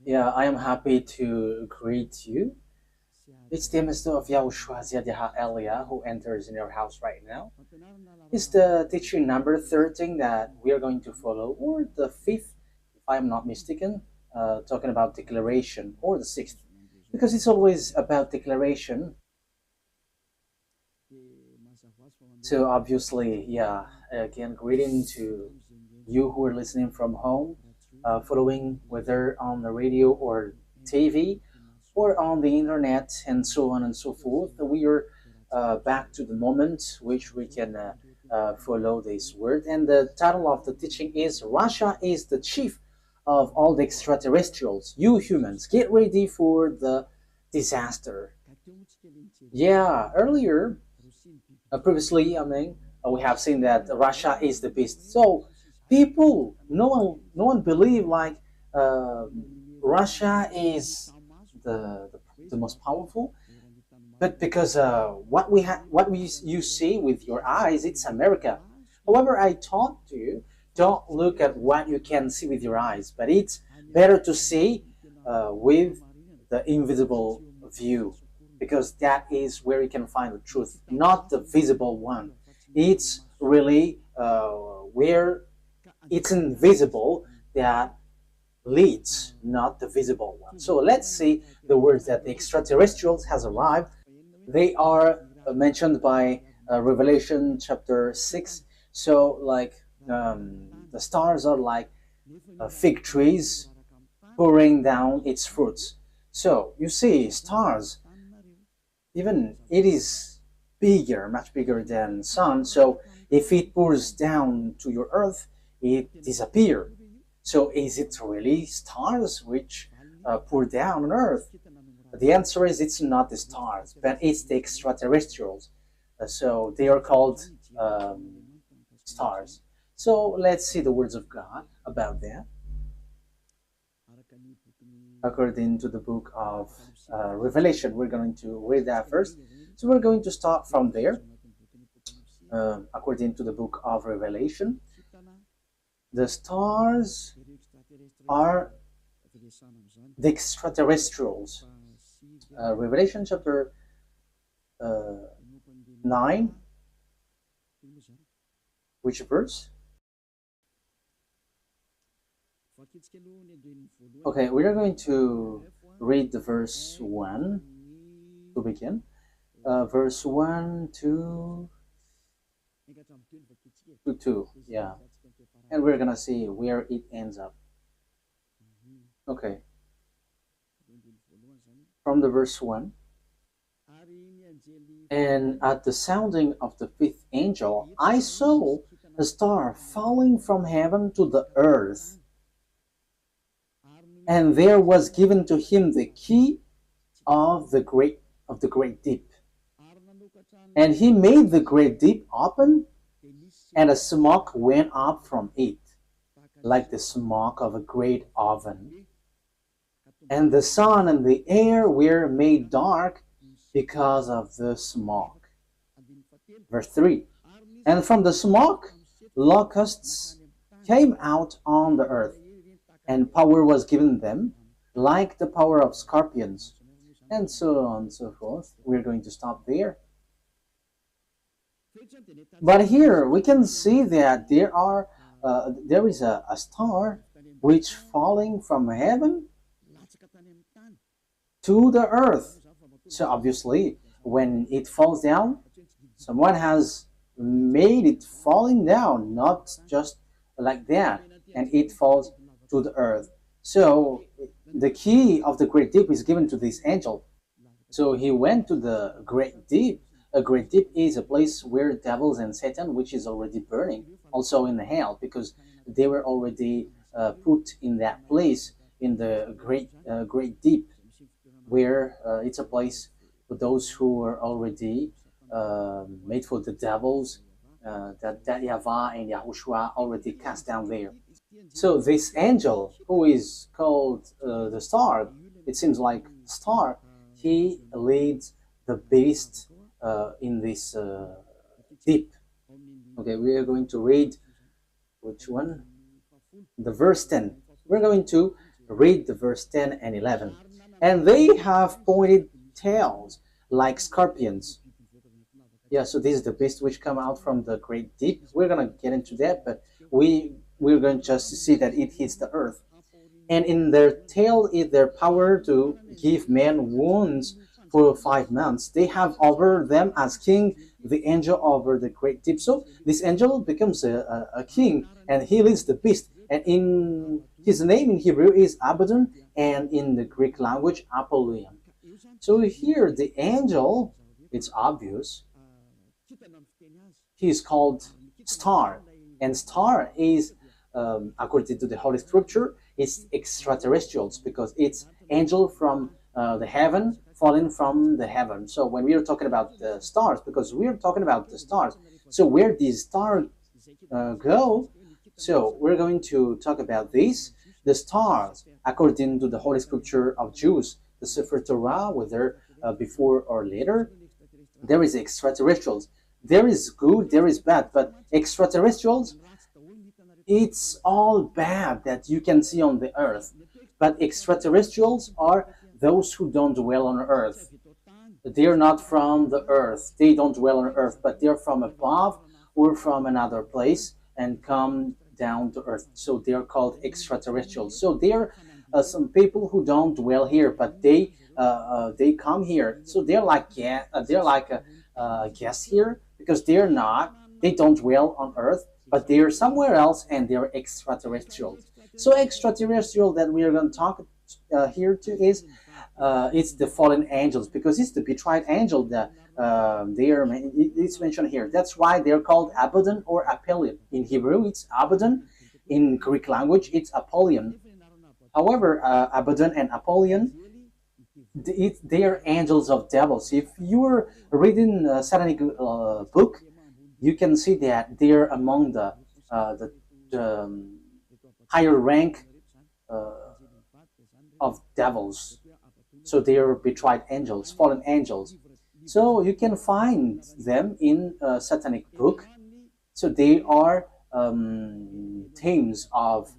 Yeah, I am happy to greet you. It's the Mr. of YAHOSHUAH Elia who enters in your house right now. It's the teaching number 13 that we are going to follow, or the fifth, if I'm not mistaken, talking about declaration, or the sixth, because it's always about declaration. So obviously, yeah, again, greeting to you who are listening from home, following whether on the radio or TV or on the internet and so on and so forth. We are back to the moment which we can follow this word. And the title of the teaching is Russia is the chief of all the extraterrestrials. You humans, get ready for the disaster. Yeah, earlier previously, we have seen that Russia is the beast. So people, no one believe like uh, Russia is the most powerful, but because you see with your eyes, it's America. However, I taught you, don't look at what you can see with your eyes, but it's better to see with the invisible view, because that is where you can find the truth, not the visible one. It's really where it's invisible that leads, not the visible one. So let's see the words that the extraterrestrials has arrived. They are mentioned by Revelation chapter 6. So like the stars are like fig trees pouring down its fruits. So you see stars, even it is bigger, much bigger than sun. So if it pours down to your earth, it disappears. So is it really stars which pour down on earth? The answer is it's not the stars, but it's the extraterrestrials. So they are called stars. So let's see the words of God about that. According to the book of Revelation, we're going to read that first. So we're going to start from there. According to the book of Revelation, the stars are the extraterrestrials. Revelation chapter 9, which verse? Okay, we are going to read the verse 1 to begin. Verse 1 to 2, yeah. And we're gonna see where it ends up. Okay, from the verse 1. And at the sounding of the fifth angel, I saw a star falling from heaven to the earth. And there was given to him the key of the great deep. And he made the great deep open, and a smoke went up from it, like the smoke of a great oven. And the sun and the air were made dark because of the smoke. Verse 3. And from the smoke, locusts came out on the earth, and power was given them, like the power of scorpions, and so on and so forth. We're going to stop there. But here we can see that there is a star which falling from heaven to the earth. So obviously, when it falls down, someone has made it falling down, not just like that, and it falls to the earth. So the key of the great deep is given to this angel. So he went to the great deep. A great deep is a place where devils and Satan, which is already burning, also in the hell, because they were already put in that place in the great deep, where it's a place for those who are already made for the devils, that YAHVAH and YAHOSHUAH already cast down there. So this angel, who is called the star, it seems like star, he leads the beast in this deep. Okay, we are going to read which one? The verse 10. We're going to Read the verse 10 and 11. And they have pointed tails like scorpions. Yeah, so this is the beast which come out from the great deep. We're gonna get into that, but we're going just to see that it hits the earth. And in their tail is their power to give men wounds for 5 months. They have over them as king the angel over the great deep. So this angel becomes a king, and he leads the beast. And in his name in Hebrew is Abaddon, and in the Greek language Apollyon. So here the angel, it's obvious, he is called star, and star is according to the Holy Scripture, it's extraterrestrials because it's angel from the heaven falling from the heaven. So when we are talking about the stars, because we are talking about the stars, so where these stars go, so we're going to talk about this. The stars, according to the Holy Scripture of Jews, the Sefer Torah, whether before or later, there is extraterrestrials. There is good, there is bad, but extraterrestrials, it's all bad that you can see on the earth. But extraterrestrials are those who don't dwell on earth. They're not from the earth. They don't dwell on earth, but they're from above or from another place and come down to earth. So they're called extraterrestrials. So they're some people who don't dwell here, but they come here. So they're like guests here because they don't dwell on earth, but they're somewhere else and they're extraterrestrials. So extraterrestrial that we are going to talk here to is it's the fallen angels because it's the betrayed angel that it's mentioned here. That's why they're called Abaddon or Apollyon. In Hebrew, it's Abaddon. In Greek language, it's Apollyon. However, Abaddon and Apollyon, they are angels of devils. If you're reading a satanic book, you can see that they're among the higher rank of devils. So they are betrayed angels, fallen angels. So you can find them in a satanic book. So they are themes of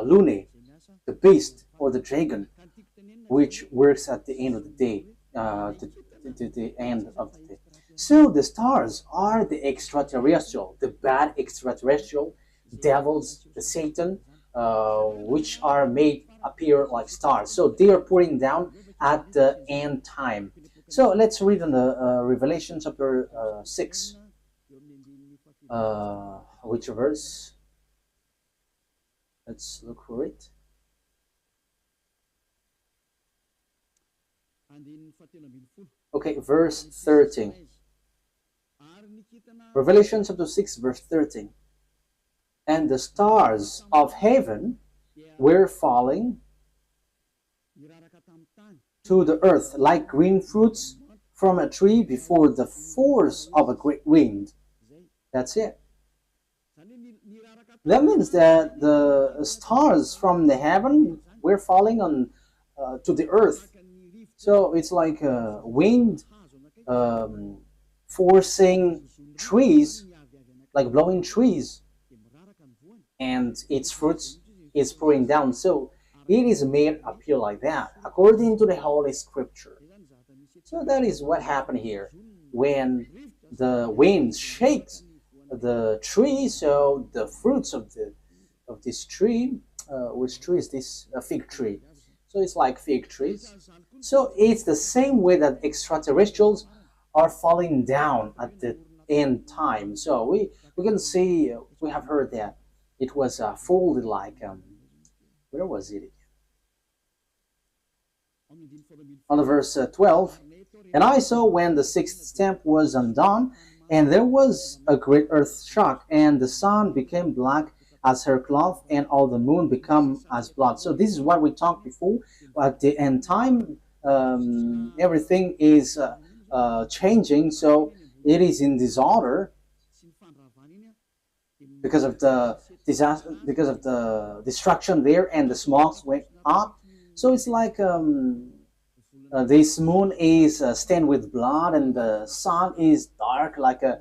Lune, the beast or the dragon, which works at the end of the day, the end of the day. So the stars are the extraterrestrial, the bad extraterrestrial, devils, the Satan, which are made appear like stars. So they are pouring down at the end time. So let's read in the Revelation chapter 6. Which verse? Let's look for it. Okay, verse 13. Revelation chapter 6, verse 13. And the stars of heaven were falling to the earth like green fruits from a tree before the force of a great wind. That's it. That means that the stars from the heaven were falling on to the earth. So it's like a wind forcing trees, like blowing trees, and its fruits is pouring down. So it is made appear like that, according to the Holy Scripture. So that is what happened here. When the wind shakes the tree, so the fruits of this tree, which tree is this? A fig tree. So it's like fig trees. So it's the same way that extraterrestrials are falling down at the end time. So we can see, we have heard that it was folded like, where was it? On verse 12, and I saw when the sixth stamp was undone, and there was a great earth shock, and the sun became black as her cloth, and all the moon become as blood. So this is what we talked before. At the end time, everything is changing. So it is in disorder because of the disaster, because of the destruction there, and the smokes went up. So it's like this moon is stained with blood, and the sun is dark like a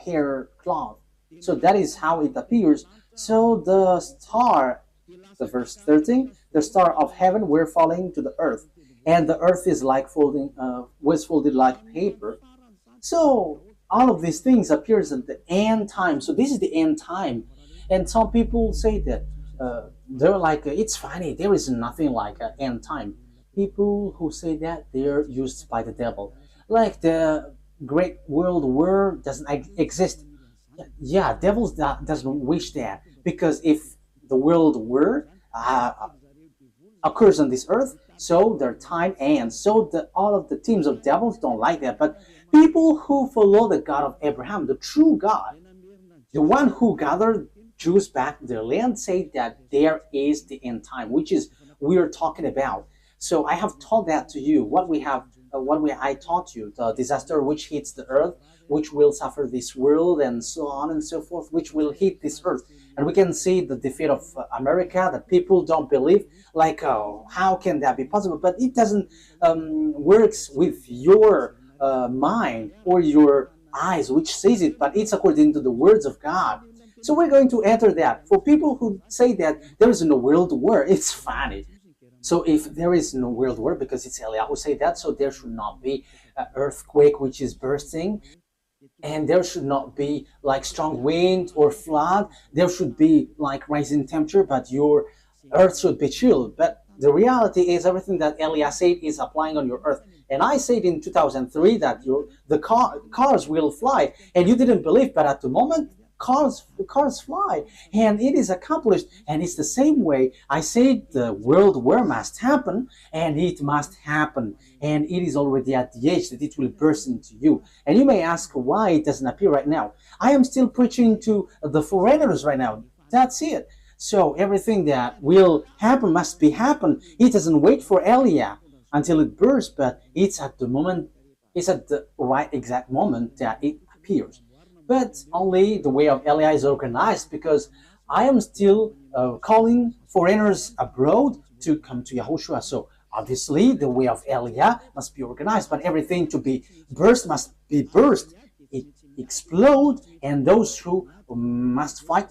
hair cloth. So that is how it appears. So the star, the verse 13, the star of heaven were falling to the earth, and the earth is like folding, was folded like paper. So all of these things appears at the end time. So this is the end time, and some people say that they're like it's funny. There is nothing like an end time. People who say that they're used by the devil, like the Great World War doesn't exist. Yeah, devils doesn't wish that because if the world war occurs on this earth, so their time ends. So all of the teams of devils don't like that. But people who follow the God of Abraham, the true God, the one who gathered Jews back to their land, say that there is the end time, which is we are talking about. So I have taught that to you. I taught you the disaster which hits the earth, which will suffer this world, and so on and so forth, which will hit this earth. And we can see the defeat of America that people don't believe. Like, oh, how can that be possible? But it doesn't works with your mind or your eyes, which says it, but it's according to the words of God. So we're going to enter that. For people who say that there is no world war, it's funny. So if there is no world war, because it's Eliyahu who say that, so there should not be an earthquake which is bursting, and there should not be like strong wind or flood. There should be like rising temperature, but your earth should be chilled. But the reality is everything that Eliyahu said is applying on your earth. And I said in 2003 that cars will fly, and you didn't believe, but at the moment cars fly, and it is accomplished. And it's the same way I said the world war must happen, and it must happen, and it is already at the age that it will burst into you. And you may ask why it doesn't appear right now. I am still preaching to the foreigners right now. That's it. So everything that will happen must be happen. It doesn't wait for Elia until it bursts, but it's at the right exact moment that it appears. But only the way of Elia is organized, because I am still calling foreigners abroad to come to YAHOSHUAH. So obviously the way of Elia must be organized, but everything to be burst must be burst. It explode, and those who must fight,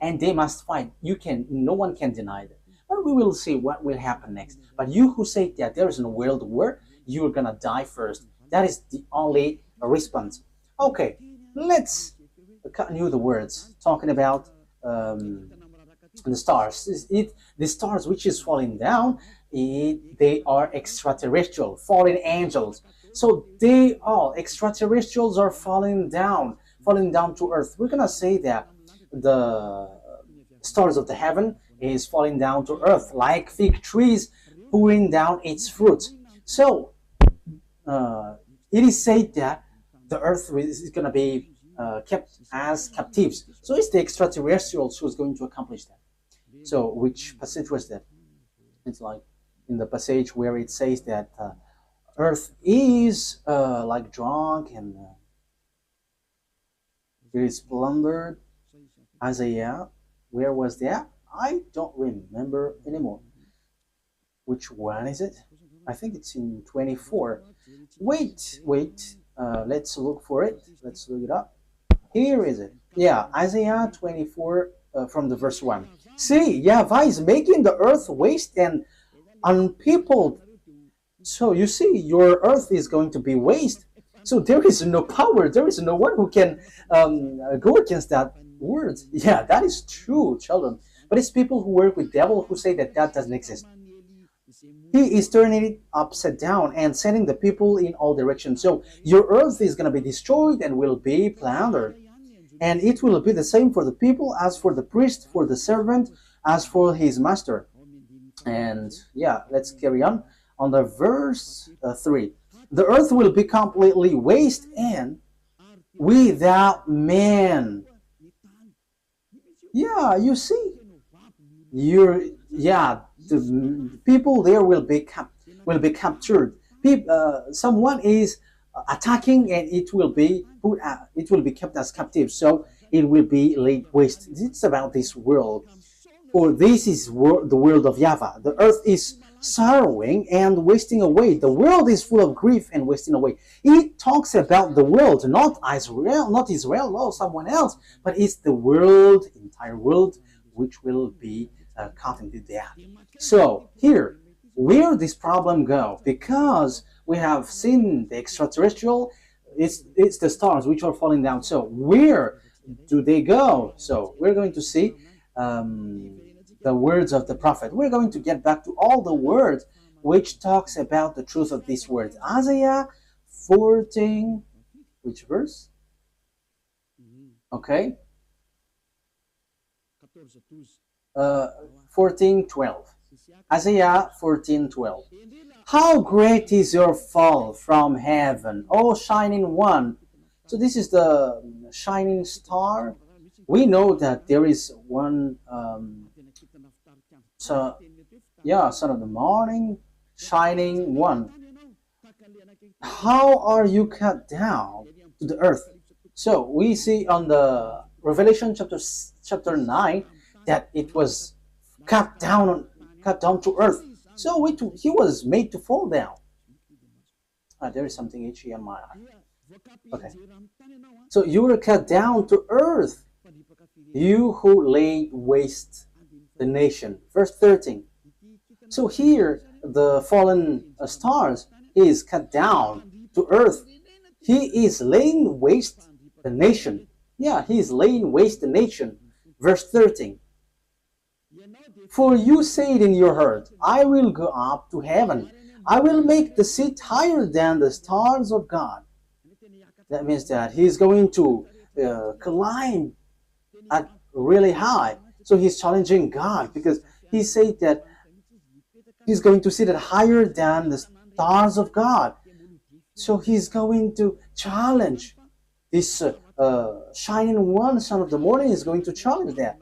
and they must fight. No one can deny that. But we will see what will happen next. But you who say that there is no world war, you're gonna die first. That is the only response. Okay. Let's continue the words talking about the stars. The stars which is falling down, they are extraterrestrial, fallen angels. So extraterrestrials are falling down to earth. We're gonna say that the stars of the heaven is falling down to earth like fig trees pouring down its fruits. So it is said that the earth is going to be kept as captives. So it's the extraterrestrials who's going to accomplish that. So which passage was that? It's like in the passage where it says that earth is like drunk and it is plundered. Isaiah, where was that? I don't remember anymore. Which one is it? I think it's in 24. Wait. Let's look for it. Let's look it up. Here is it. Yeah, Isaiah 24 from the verse 1. See, YAHVAH is making the earth waste and unpeopled. So you see, your earth is going to be waste. So there is no power. There is no one who can go against that word. Yeah, that is true, children. But it's people who work with devil who say that doesn't exist. He is turning it upside down and sending the people in all directions. So your earth is going to be destroyed and will be plundered. And it will be the same for the people as for the priest, for the servant, as for his master. And yeah, let's carry on the verse 3. The earth will be completely waste and without man. Yeah, you see. The people there will be captured. Someone is attacking, and it will be kept as captive. So it will be laid waste. It's about this world, for this is the world of YAHVAH. The earth is sorrowing and wasting away. The world is full of grief and wasting away. It talks about the world, not Israel, no, someone else, but it's the world, entire world, which will be caught into death. So here, where this problem go? Because we have seen the extraterrestrial, it's the stars which are falling down. So where do they go? So we're going to see the words of the prophet. We're going to get back to all the words which talks about the truth of these words. Isaiah 14, which verse? Okay. 14:12. Isaiah 14:12. How great is your fall from heaven, O shining one. So this is the shining star. We know that there is one son of the morning, shining one. How are you cut down to the earth? So we see on the Revelation chapter 9 that it was cut down to earth. So he was made to fall down. There is something itchy on my eye. Okay. So you were cut down to earth, you who laid waste the nation. Verse 13. So here the fallen stars is cut down to earth. He is laying waste the nation. Yeah, he is laying waste the nation. Verse 13. For you said in your heart, I will go up to heaven. I will make the seat higher than the stars of God. That means that he's going to climb at really high. So he's challenging God because he said that he's going to sit at higher than the stars of God. So he's going to challenge this shining one, son of the morning, is going to challenge that.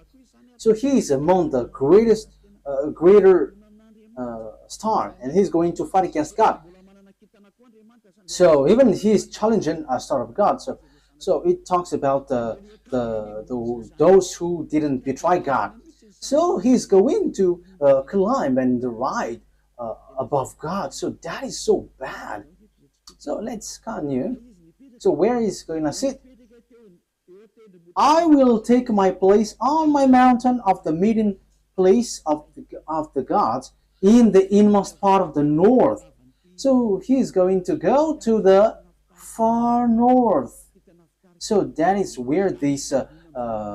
So he is among the greater star, and he's going to fight against God. So even he's challenging a star of God. So it talks about those who didn't betray God. So he's going to climb and ride above God. So that is so bad. So let's continue. So where is going to sit? I will take my place on my mountain of the meeting place of the gods in the inmost part of the north. So he's going to go to the far north. So that is where this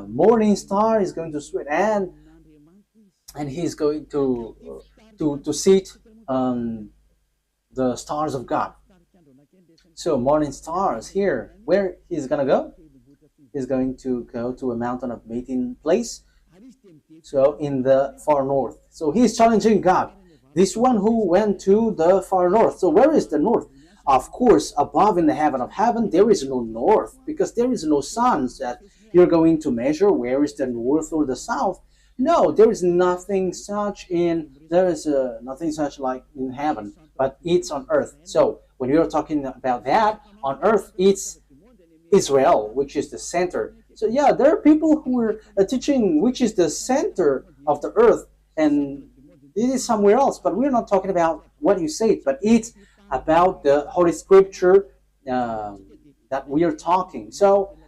morning star is going to sweat, and he's going to sit on the stars of God. So morning stars here, where he's gonna go? He's going to go to a mountain of meeting place. So in the far north. So he's challenging God. This one who went to the far north. So where is the north? Of course, above in the heaven of heaven, there is no north, because there is no sun that you're going to measure where is the north or the south. No, there is nothing such nothing such like in heaven, but it's on earth. So when you're talking about that, on earth, it's Israel, which is the center. So yeah, there are people who are teaching which is the center of the earth, and it is somewhere else. But we're not talking about what you said, but it's about the Holy Scripture that we are talking. So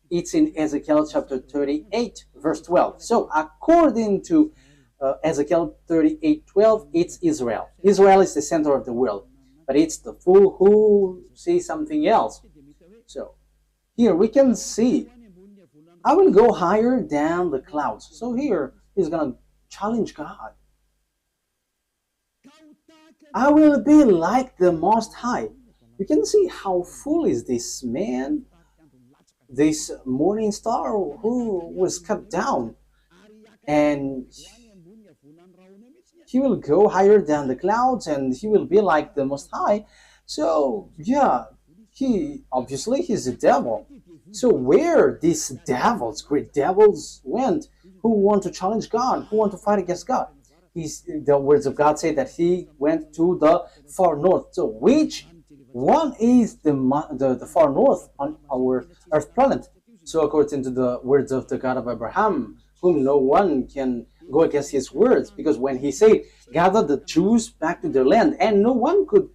it's in Ezekiel chapter 38, verse 12. So according to Ezekiel 38:12, it's Israel. Israel is the center of the world, but it's the fool who sees something else. So here we can see, I will go higher than the clouds. So here he's going to challenge God. I will be like the Most High. You can see how fool is this man, this morning star who was cut down. And he will go higher than the clouds, and he will be like the Most High. So yeah, he's a devil. So where these devils, great devils, went, who want to challenge God, who want to fight against God? The words of God say that he went to the far north. So which one is the far north on our earth planet? So according to the words of the God of Abraham, whom no one can go against his words, because when he said, gather the Jews back to their land, and no one could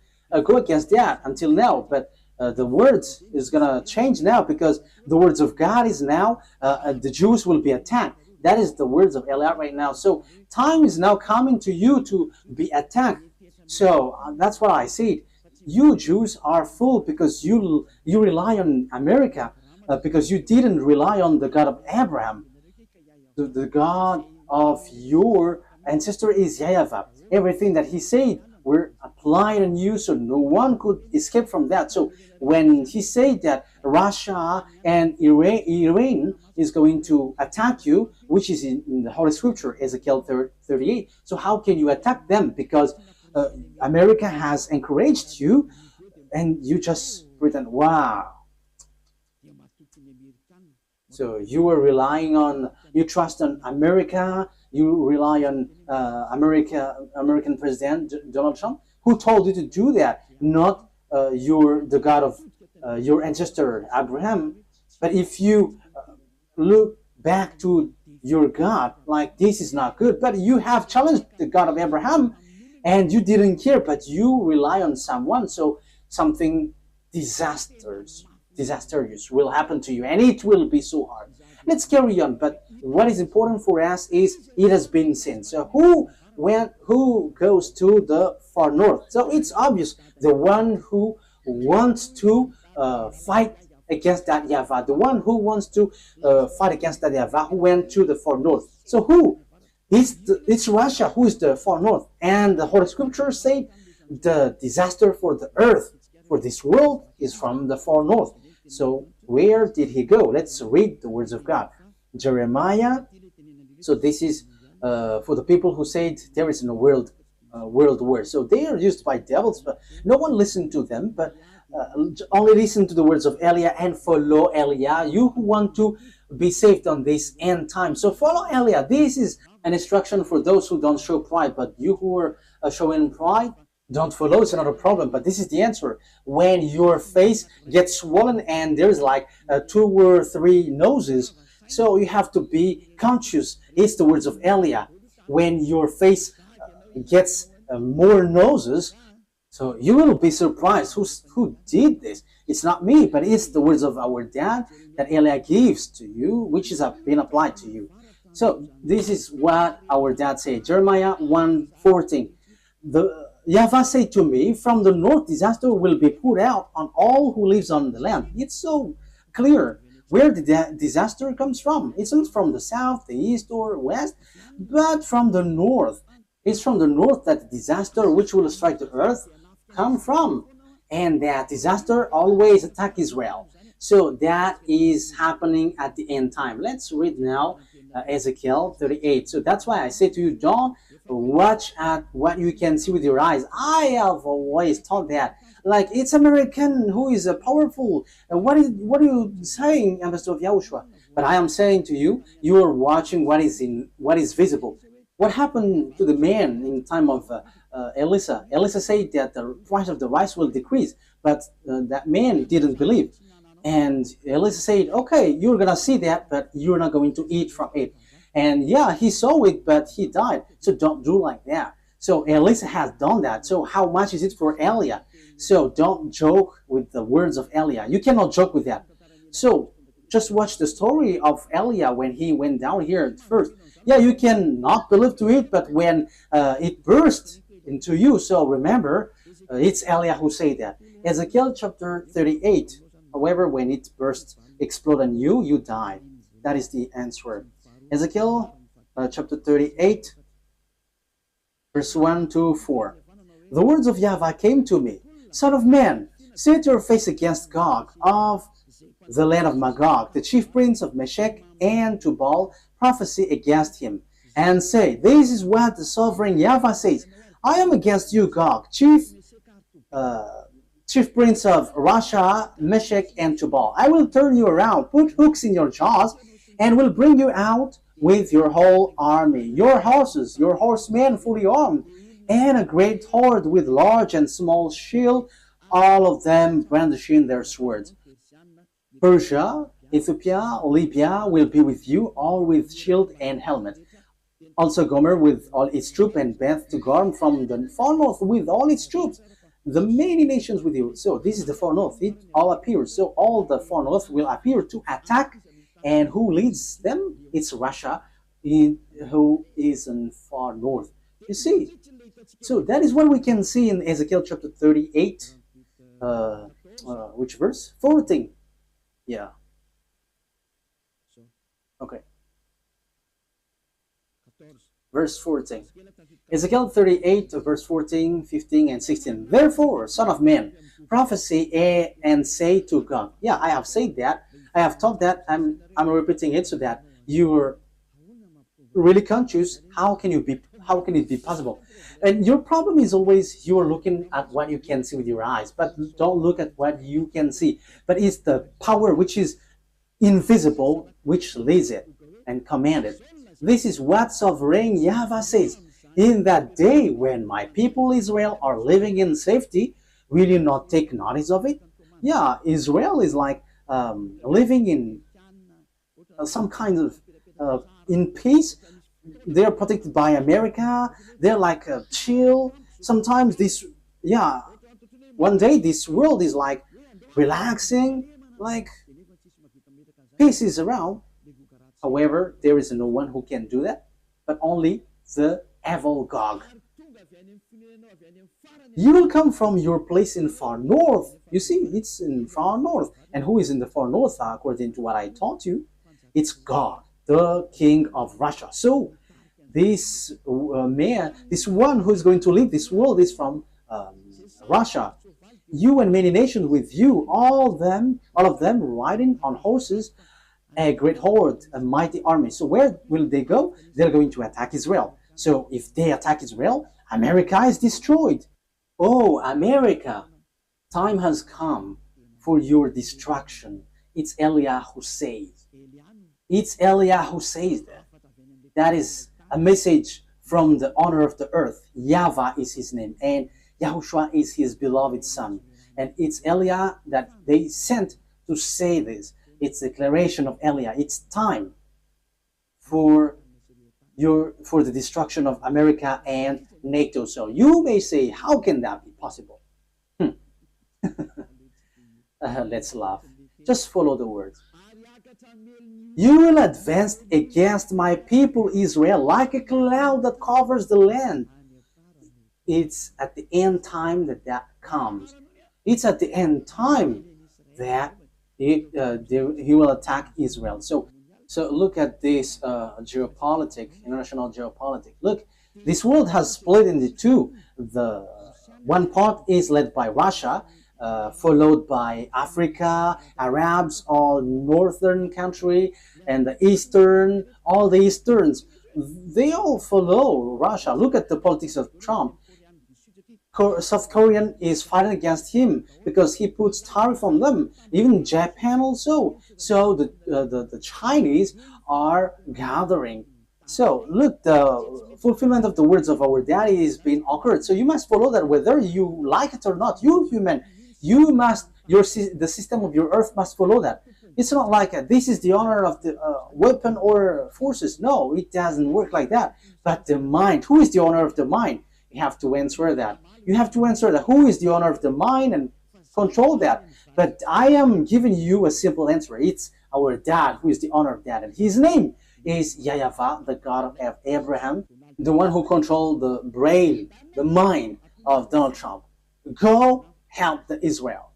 go against that until now. But the words is going to change now, because the words of God is now, the Jews will be attacked. That is the words of Eliot right now. So time is now coming to you to be attacked. So that's why I said, you Jews are fooled, because you rely on America, because you didn't rely on the God of Abraham. The God of your ancestor is YAHVAH. Everything that he said were applied on you, so no one could escape from that. So when he said that Russia and Iran is going to attack you, which is in the Holy Scripture, Ezekiel 38, so how can you attack them? Because America has encouraged you, and you just pretend, wow. So you were relying on, you trust on America, you rely on American President Donald Trump, who told you to do that, not the God of your ancestor Abraham. But if you look back to your God, like, this is not good, but you have challenged the God of Abraham, and you didn't care, but you rely on someone, so something disastrous will happen to you, and it will be so hard. Let's carry on. But what is important for us is, it has been seen. So who goes to the far north? So it's obvious, the one who wants to fight against that YAHVAH, the one who wants to fight against that YAHVAH, who went to the far north. So who? It's Russia who is the far north. And the Holy Scripture say the disaster for the earth, for this world, is from the far north. So where did he go? Let's read the words of God. Jeremiah. So this is for the people who said there is no world war. So they are used by devils, but no one listened to them, but only listen to the words of Eliah and follow Eliah, you who want to be saved on this end time. So follow Eliah. This is an instruction for those who don't show pride, but you who are showing pride, don't follow. It's not a problem, but this is the answer. When your face gets swollen and there's like 2 or 3 noses, so you have to be conscious. It's the words of Eliah. When your face gets more noses, so you will be surprised. Who did this? It's not me, but it's the words of our dad that Eliah gives to you, which is being applied to you. So this is what our dad said. Jeremiah 1:14. YAHVAH said to me, from the north disaster will be poured out on all who lives on the land. It's so clear where the disaster comes from. It's not from the south, the east, or west, but from the north. It's from the north that the disaster which will strike the earth come from. And that disaster always attack Israel. So that is happening at the end time. Let's read now Ezekiel 38. So that's why I say to you, don't watch at what you can see with your eyes. I have always thought that, like, it's American who is powerful. What are you saying, Ambassador of YAHOSHUAH? But I am saying to you, you are watching what is visible. What happened to the man in time of Elisha? Elisha said that the price of the rice will decrease, but that man didn't believe. And Elisha said, okay, you're going to see that, but you're not going to eat from it. And yeah, he saw it, but he died. So don't do like that. So Elisha has done that. So how much is it for Eliah? So don't joke with the words of Eliah. You cannot joke with that. So just watch the story of Eliah when he went down here at first. Yeah, you can not believe to it, but when it burst into you, so remember, it's Eliah who said that. Ezekiel chapter 38. However, when it burst, explode on you, you die. That is the answer. Ezekiel chapter 38, verse 1 to 4. The words of YAHVAH came to me. Son of man, set your face against Gog of the land of Magog, the chief prince of Meshech and Tubal, prophesy against him, and say, this is what the sovereign YAHVAH says. I am against you, Gog, chief prince of Russia, Meshech, and Tubal. I will turn you around, put hooks in your jaws, and will bring you out with your whole army, your horses, your horsemen fully armed, and a great horde with large and small shield, all of them brandishing their swords. Persia, Ethiopia, Libya will be with you, all with shield and helmet. Also Gomer with all its troops, and Beth to Garm from the far north with all its troops. The many nations with you. So this is the far north. It all appears. So all the far north will appear to attack. And who leads them? It's Russia, who is in far north. You see. So that is what we can see in Ezekiel chapter 38. Which verse? 14. Yeah. Okay. Verse 14. Ezekiel 38, verse 14, 15, and 16. Therefore, son of man, prophesy and say to God. Yeah, I have said that. I have taught that. I'm repeating it so that you're really conscious. How can it be possible? And your problem is always you're looking at what you can see with your eyes, but don't look at what you can see. But it's the power which is invisible which leads it and command it. This is what sovereign YAHVAH says. In that day when my people Israel are living in safety, will you not take notice of it? Yeah, Israel is like living in some kind of in peace. They're protected by America. They're like chill. Sometimes one day this world is like relaxing, like peace is around. However, there is no one who can do that, but only the evil Gog. You will come from your place in far north. You see, it's in far north. And who is in the far north, according to what I taught you? It's God, the king of Russia. So this man, this one who is going to lead this world is from Russia. You and many nations with you, all of them riding on horses, a great horde, a mighty army. So where will they go? They're going to attack Israel. So if they attack Israel, America is destroyed. Oh, America, time has come for your destruction. It's Eliah who says. It's Eliah who says that. That is a message from the owner of the earth. YAHVAH is his name, and YAHOSHUAH is his beloved son. And it's Eliah that they sent to say this. It's a declaration of Eliah. It's time for the destruction of America and NATO. So you may say, how can that be possible? Let's laugh. Just follow the words. You will advance against my people Israel like a cloud that covers the land. It's at the end time that comes. It's at the end time that he will attack Israel. So look at this geopolitics, international geopolitics. Look, this world has split into two. The one part is led by Russia, followed by Africa, Arabs, all northern country, and the eastern, all the easterns. They all follow Russia. Look at the politics of Trump. South Korean is fighting against him because he puts tariff on them. Even Japan also. So the Chinese are gathering. So look, the fulfillment of the words of our daddy is being occurred. So you must follow that whether you like it or not. You human, you must, the system of your earth must follow that. It's not like this is the honor of the weapon or forces. No, it doesn't work like that. But the mind, who is the honor of the mind? You have to answer that. You have to answer that. Who is the owner of the mind and control that? But I am giving you a simple answer. It's our dad who is the owner of that. And his name is YAHVAH, the God of Abraham, the one who controlled the brain, the mind of Donald Trump. Go help the Israel.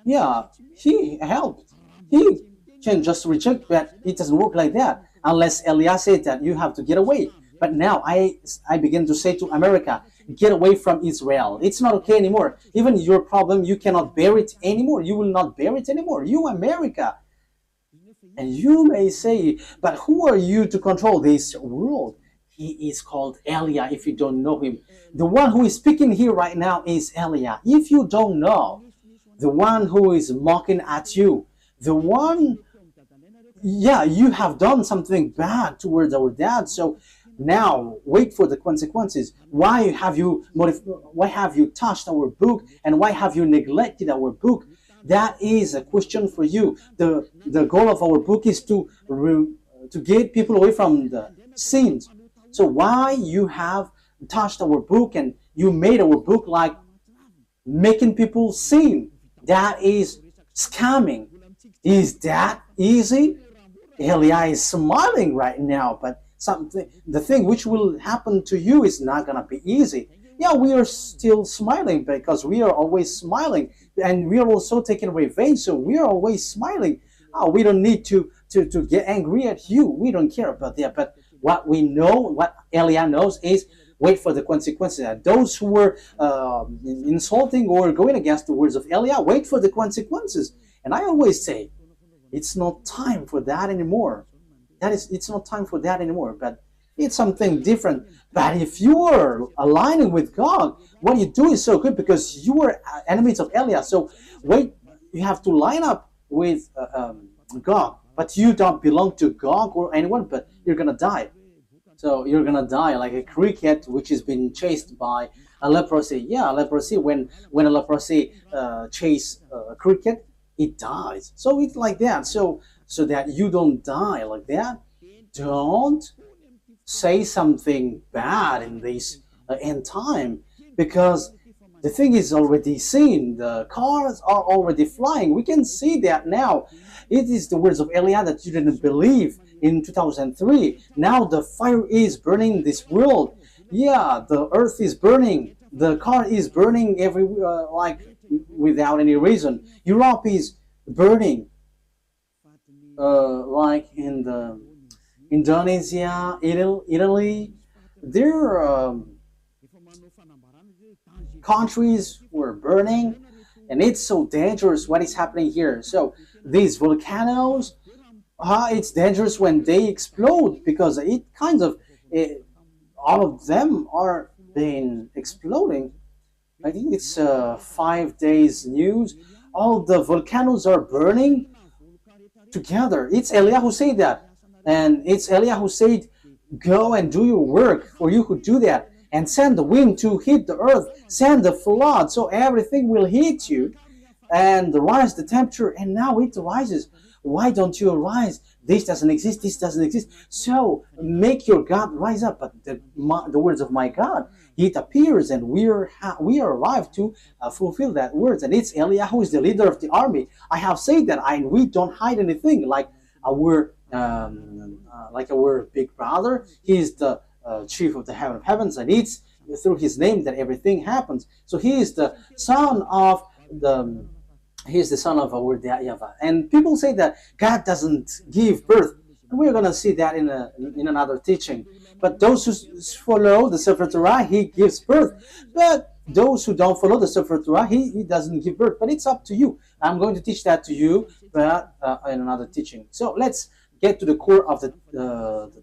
Yeah, he helped. He can just reject, but it doesn't work like that. Unless Eliah said that you have to get away. But now I begin to say to America, get away from Israel. It's not okay anymore. Even your problem, you cannot bear it anymore. You will not bear it anymore. You, America. And you may say, but who are you to control this world? He is called Eliah if you don't know him. The one who is speaking here right now is Eliah. If you don't know, the one who is mocking at you, the one, yeah, you have done something bad towards our dad. So now wait for the consequences. Why have you touched our book, and why have you neglected our book? That is a question for you. The goal of our book is to to get people away from the sins. So why you have touched our book and you made our book like making people sin? That is scamming. Is that easy? Elia is smiling right now, but the thing which will happen to you is not gonna be easy. Yeah, we are still smiling because we are always smiling, and we are also taking revenge, so we are always smiling. Oh, we don't need to get angry at you. We don't care about that. But what we know, what Elia knows, is wait for the consequences. And those who were insulting or going against the words of Elia, wait for the consequences. And I always say, it's not time for that anymore. It's not time for that anymore. But it's something different. But if you are aligning with God, what you do is so good because you are enemies of Elia. So wait, you have to line up with God. But you don't belong to God or anyone, but you're going to die. So you're going to die like a cricket which has been chased by a leprosy. Yeah, leprosy, when a leprosy chase a cricket, it dies. So it's like that. So that you don't die like that, don't say something bad in this end time, because the thing is already seen. The cars are already flying. We can see that now. It is the words of Elia that you didn't believe in 2003. Now the fire is burning this world. Yeah, the earth is burning. The car is burning everywhere, like without any reason. Europe is burning, like in the Indonesia, Italy. Their countries were burning, and it's so dangerous what is happening here. So these volcanoes, it's dangerous when they explode, because it kind of all of them are been exploding. I think it's 5 days news. All the volcanoes are burning together. It's Elia who said that, and it's Elia who said, "Go and do your work, for you who do that, and send the wind to hit the earth, send the flood, so everything will hit you, and rise the temperature." And now it rises. Why don't you rise? This doesn't exist. This doesn't exist. So make your God rise up. But the words of my God, it appears, and we are arrived to fulfill that words. And it's Elia who is the leader of the army. I have said that, we don't hide anything. Like our big brother, he is the chief of the heaven of heavens, and it's through his name that everything happens. So he is the son of our YAHVAH. And people say that God doesn't give birth. And we're going to see that in another teaching. But those who follow the Sefer Torah, he gives birth. But those who don't follow the Sefer Torah, he doesn't give birth. But it's up to you. I'm going to teach that to you, but in another teaching. So let's get to the core of the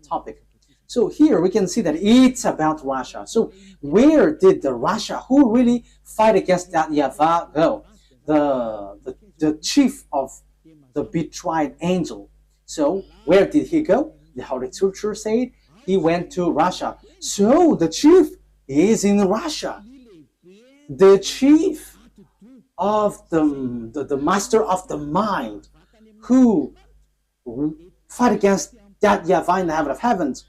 topic. So here we can see that it's about Russia. So where did the Russia who really fight against that YAHVAH go? The chief of the betrayed angel. So where did he go? The Holy Scripture said he went to Russia. So the chief is in Russia. The chief of the master of the mind who fight against that YAHVAH in the heaven of heavens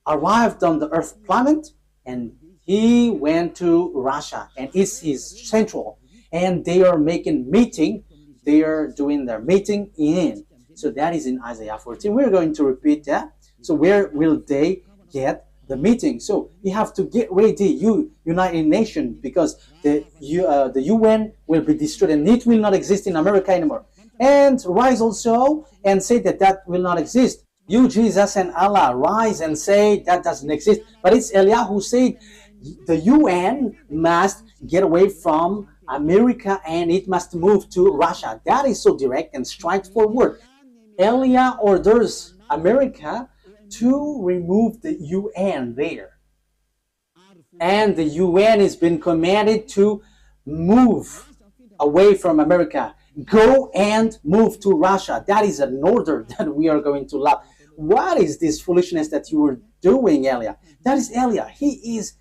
arrived on the earth planet, and he went to Russia, and it's his central. And they are making meeting. They are doing their meeting in. So that is in Isaiah 14. We're going to repeat that. So where will they get the meeting? So you have to get ready, you United Nations, because the UN will be destroyed and it will not exist in America anymore. And rise also and say that will not exist. You, Jesus and Allah, rise and say that doesn't exist. But it's Elia who said the UN must get away from America and it must move to Russia. That is so direct and straightforward. Elia orders America to remove the UN there. And the UN has been commanded to move away from America. Go and move to Russia. That is an order that we are going to love. What is this foolishness that you were doing, Elia? That is Elia. He is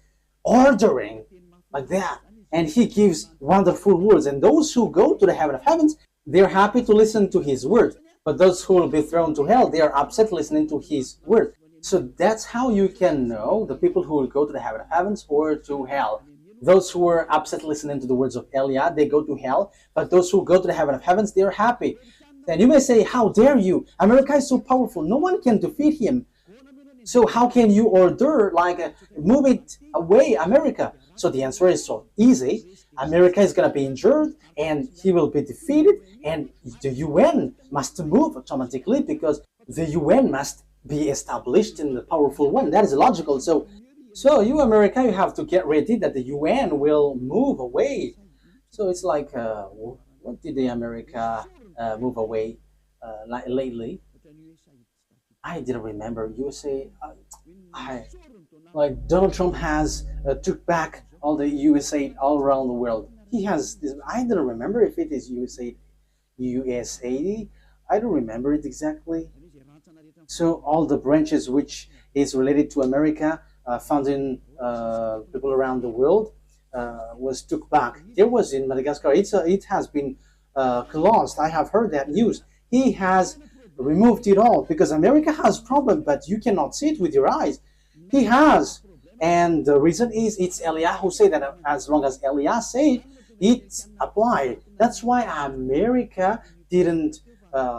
ordering like that. And he gives wonderful words. And those who go to the heaven of heavens, they're happy to listen to his word. But those who will be thrown to hell, they are upset listening to his word. So that's how you can know the people who will go to the heaven of heavens or to hell. Those who are upset listening to the words of Eliah, they go to hell. But those who go to the heaven of heavens, they are happy. And you may say, how dare you? America is so powerful. No one can defeat him. So how can you order, like, move it away, America? So the answer is so easy. America is going to be injured and he will be defeated, and the UN must move automatically because the UN must be established in the powerful one. That is logical. So you, America, you have to get ready that the UN will move away. So it's like, what did the America move away lately? I didn't remember. USA, like Donald Trump has took back all the USA all around the world. He has this, I don't remember if it is USA. I don't remember it exactly. So all the branches which is related to America, founding people around the world, was took back. There was in Madagascar. It has been closed. I have heard that news. He has removed it all because America has problem, but you cannot see it with your eyes. He has. And the reason is it's Eliah who said that as long as Eliah said, it's applied. That's why America didn't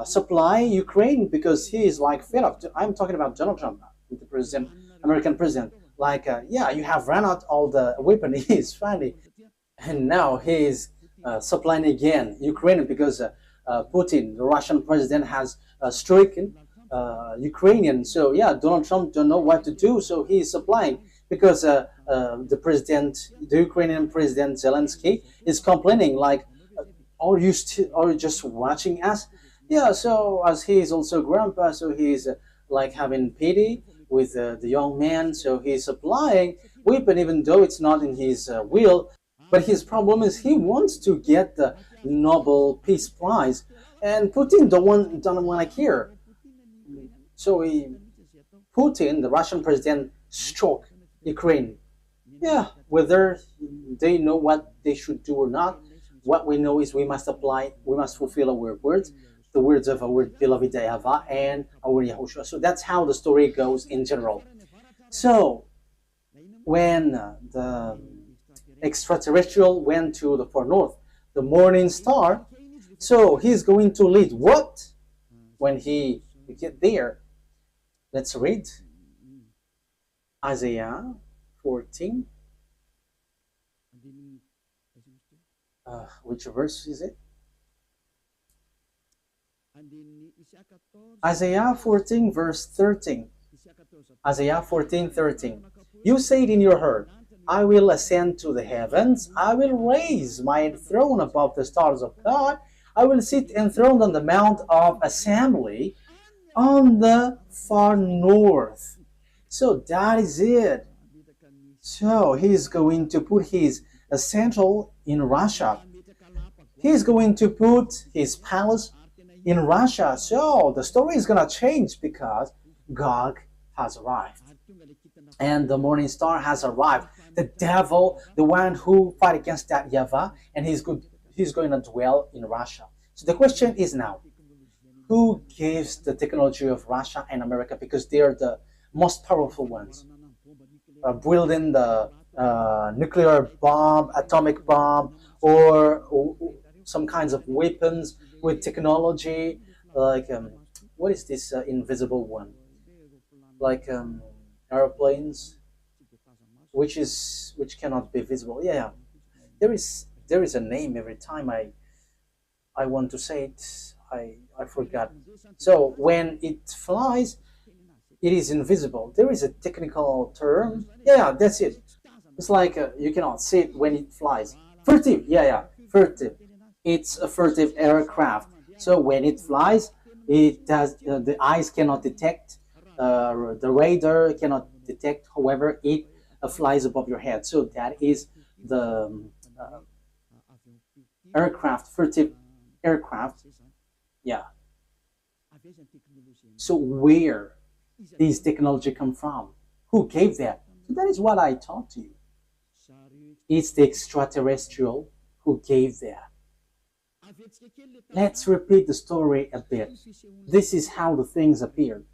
supply Ukraine, because he is like fed up. I'm talking about Donald Trump, the president, American president. Like, yeah, you have run out all the weapon. He's funny. And now he's supplying again Ukraine because Putin, the Russian president, has stricken Ukrainian. So yeah, Donald Trump don't know what to do. So he's supplying because the Ukrainian president Zelensky is complaining like, are you just watching us? Yeah. So as he is also grandpa, so he's like having pity with the young man. So he's supplying weapon even though it's not in his will. But his problem is he wants to get the Nobel Peace Prize, and Putin don't want to care. So Putin, the Russian president, struck Ukraine. Yeah, whether they know what they should do or not, what we know is we must fulfill our words, the words of our beloved YAHVAH and our YAHOSHUAH. So that's how the story goes in general. So when the extraterrestrial went to the far north, the morning star, so he's going to lead what when he get there? Let's read Isaiah 14. Which verse is it? Isaiah 14 verse 13. Isaiah 14:13. You said in your heart, I will ascend to the heavens. I will raise my throne above the stars of God. I will sit enthroned on the mount of assembly on the far north. So that is it. So he's going to put his central in Russia. He's going to put his palace in Russia. So the story is going to change because God has arrived. And the morning star has arrived. The devil, the one who fight against that YAHVAH, and he's going to dwell in Russia. So the question is now, who gives the technology of Russia and America, because they are the most powerful ones, building the nuclear bomb, atomic bomb, or some kinds of weapons with technology, like what is this invisible one? Like airplanes, which cannot be visible. Yeah, there is a name every time I want to say it. I forgot. So when it flies, it is invisible. There is a technical term. Yeah, that's it. It's like you cannot see it when it flies. Furtive. Yeah, furtive. It's a furtive aircraft. So when it flies, it does. The eyes cannot detect. The radar cannot detect. However, it flies above your head. So that is the aircraft, furtive aircraft. Yeah. So where these technology come from? Who gave that? So that is what I taught you. It's the extraterrestrial who gave that. Let's repeat the story a bit. This is how the things appeared.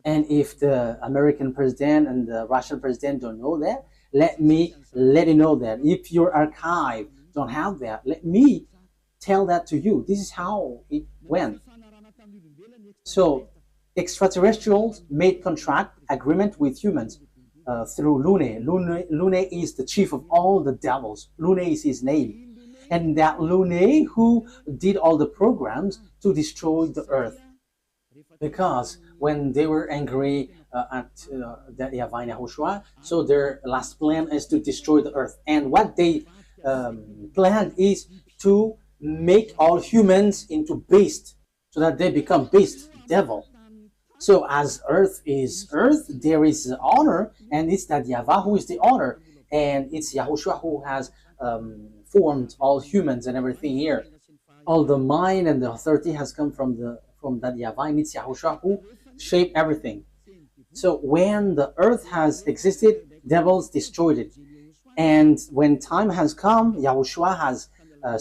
And if the American president and the Russian president don't know that, let me let you know that. If your archive don't have that, let me tell that to you. This is how it went. So extraterrestrials made contract agreement with humans through Lune. Lune is the chief of all the devils. Lune is his name. And that Lune who did all the programs to destroy the earth. Because when they were angry at that YAHVAH and YAHOSHUAH, so their last plan is to destroy the earth. And what they planned is to make all humans into beasts, so that they become beast, devil. So as earth is earth, there is honor, and it's that YAHVAH who is the honor, and it's YAHOSHUAH who has formed all humans and everything here. All the mind and the authority has come from that YAHVAH, and it's YAHOSHUAH who shaped everything. So when the earth has existed, devils destroyed it. And when time has come, YAHOSHUAH has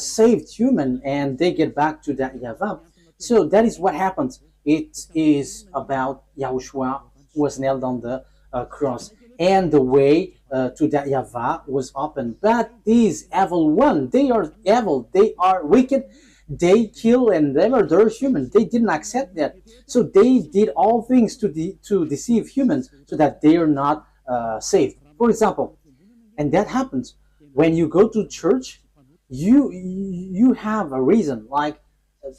saved human, and they get back to that YAHVAH. So that is what happens. It is about YAHOSHUAH who was nailed on the cross, and the way to that YAHVAH was open. But these evil one, they are evil, they are wicked, they kill and they murder humans. They didn't accept that. So they did all things to deceive humans so that they are not saved. For example, and that happens when you go to church, you have a reason, like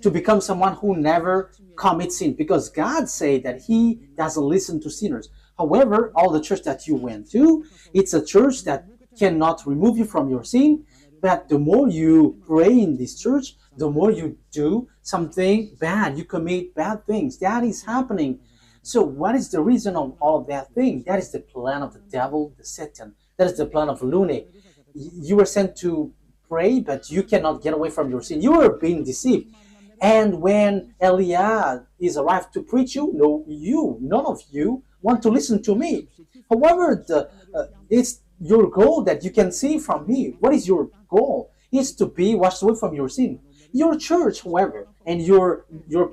to become someone who never commits sin, because God said that He doesn't listen to sinners. However, all the church that you went to, it's a church that cannot remove you from your sin. But the more you pray in this church, the more you do something bad, you commit bad things. That is happening. So what is the reason of all of that thing? That is the plan of the devil, the Satan. That is the plan of Lune. You were sent to pray, but you cannot get away from your sin. You are being deceived. And when Eliah is arrived to preach you, none of you want to listen to me. However, it's your goal that you can see from me. What is your goal? It's to be washed away from your sin. Your church, however, and your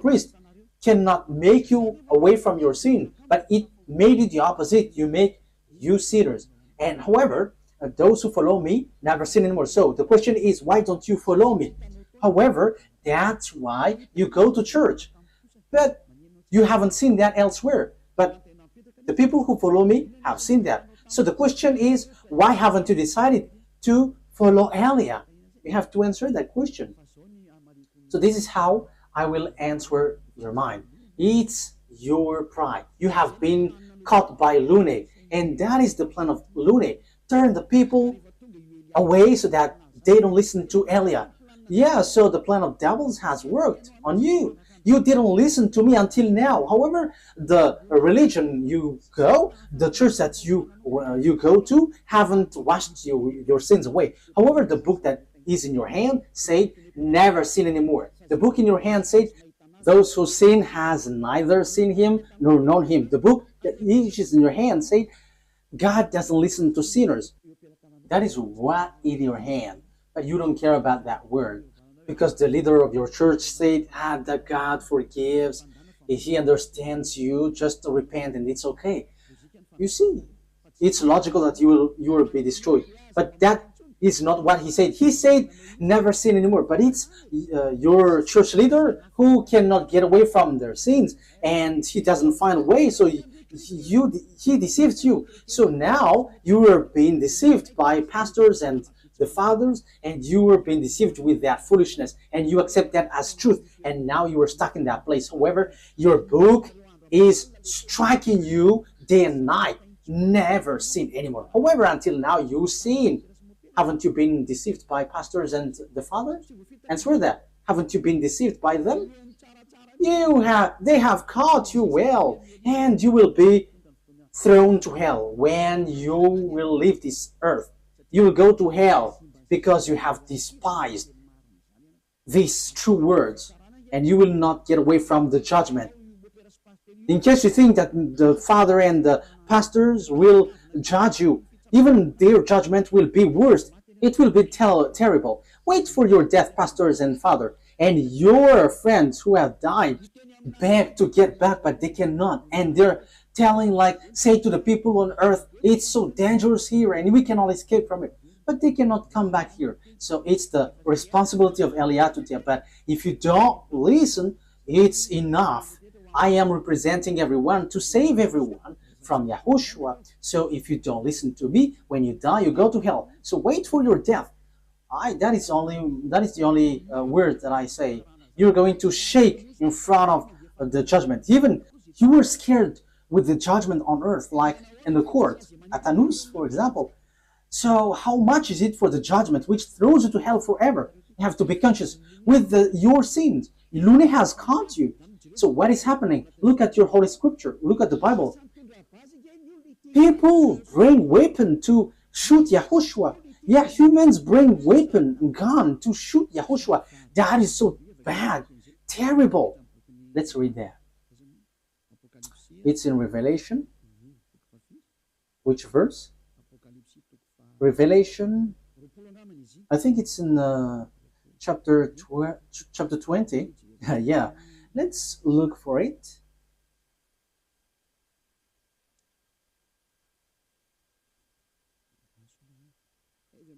priest cannot make you away from your sin, but it made you the opposite. You make you sinners. And however, those who follow me never sin anymore. So the question is, why don't you follow me? However, that's why you go to church. But you haven't seen that elsewhere. But the people who follow me have seen that. So the question is, why haven't you decided to follow Elia? You have to answer that question. So this is how I will answer your mind. It's your pride. You have been caught by Lune, and that is the plan of Lune. Turn the people away so that they don't listen to Elia. Yeah, so the plan of devils has worked on you. You didn't listen to me until now. However, the religion you go, the church that you go to, haven't washed your sins away. However, the book that is in your hand say, never sin anymore. The book in your hand said, those who sin has neither seen him nor known him. The book that is in your hand said, God doesn't listen to sinners. That is what in your hand. But you don't care about that word. Because the leader of your church said, that God forgives. If He understands you, just repent and it's okay. You see, it's logical that you will be destroyed. But that is not what He said. He said, never sin anymore. But it's your church leader who cannot get away from their sins. And he doesn't find a way, so he deceives you. So now you are being deceived by pastors and the fathers, and you were being deceived with that foolishness, and you accept that as truth, and now you are stuck in that place. However, your book is striking you day and night. Never sin anymore. However, until now you sin. Haven't you been deceived by pastors and the fathers? Answer that. Haven't you been deceived by them? They have caught you well, and you will be thrown to hell when you will leave this earth. You will go to hell because you have despised these true words, and you will not get away from the judgment. In case you think that the father and the pastors will judge you, even their judgment will be worse. It will be terrible. Wait for your death, pastors and father, and your friends who have died beg to get back, but they cannot, and they're telling, like, say to the people on earth, it's so dangerous here and we cannot escape from it, but they cannot come back here. So it's the responsibility of Eliah to tell. But if you don't listen, it's enough. I am representing everyone to save everyone from Yahushua. So if you don't listen to me, when you die, you go to hell. So wait for your death. That is the only word that I say. You're going to shake in front of the judgment. Even you were scared with the judgment on earth, like in the court at Anus, for example. So how much is it for the judgment which throws you to hell forever? You have to be conscious with your sins. Lune has caught you. So what is happening? Look at your Holy Scripture. Look at the Bible. People bring weapon to shoot Yahushua. Yeah, humans bring weapon, gun to shoot Yahushua. That is so bad, terrible. Let's read that. It's in Revelation. Which verse? Revelation. I think it's in chapter 20. Yeah, let's look for it.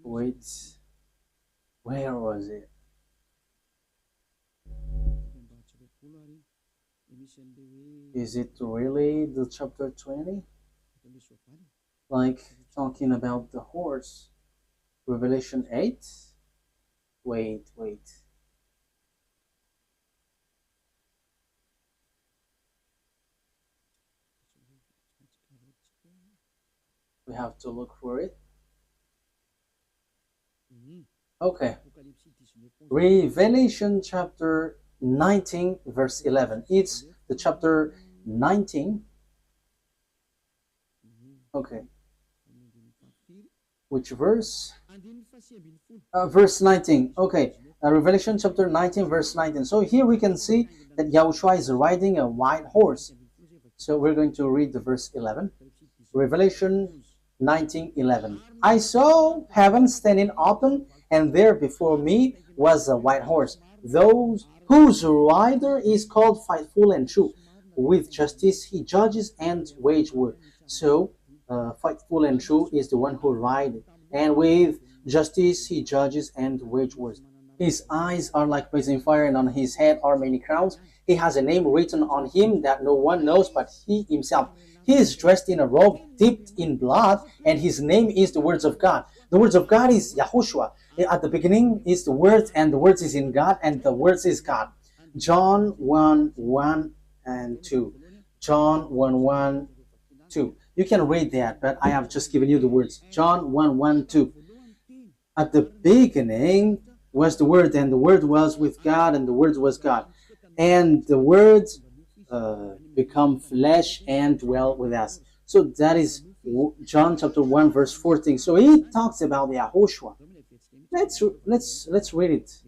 Wait, where was it? Is it really the chapter 20? Like talking about the horse? Revelation 8? Wait. We have to look for it. Okay. Revelation chapter 19 verse 11. It's the chapter 19. Okay. Which verse? Verse 19. Okay. Revelation chapter 19 verse 19. So here we can see that Yahushua is riding a white horse. So we're going to read the verse 11. Revelation 19:11. I saw heaven standing open, and there before me was a white horse, those whose rider is called Faithful and True. With justice he judges and wage war. So Faithful and True is the one who rides, and with justice he judges and wage wars. His eyes are like blazing fire, and on his head are many crowns. He has a name written on him that no one knows but he himself. He is dressed in a robe dipped in blood, and his name is the words of God. The words of God is Yahushua. At the beginning is the word, and the words is in God, and the words is God. John 1:1 and 2. John 1:1, 2. You can read that, but I have just given you the words. John 1:1, 2. At the beginning was the Word, and the Word was with God, and the Word was God. And the Word become flesh and dwell with us. So that is John chapter 1 verse 14. So he talks about YAHOSHUAH. Let's read it.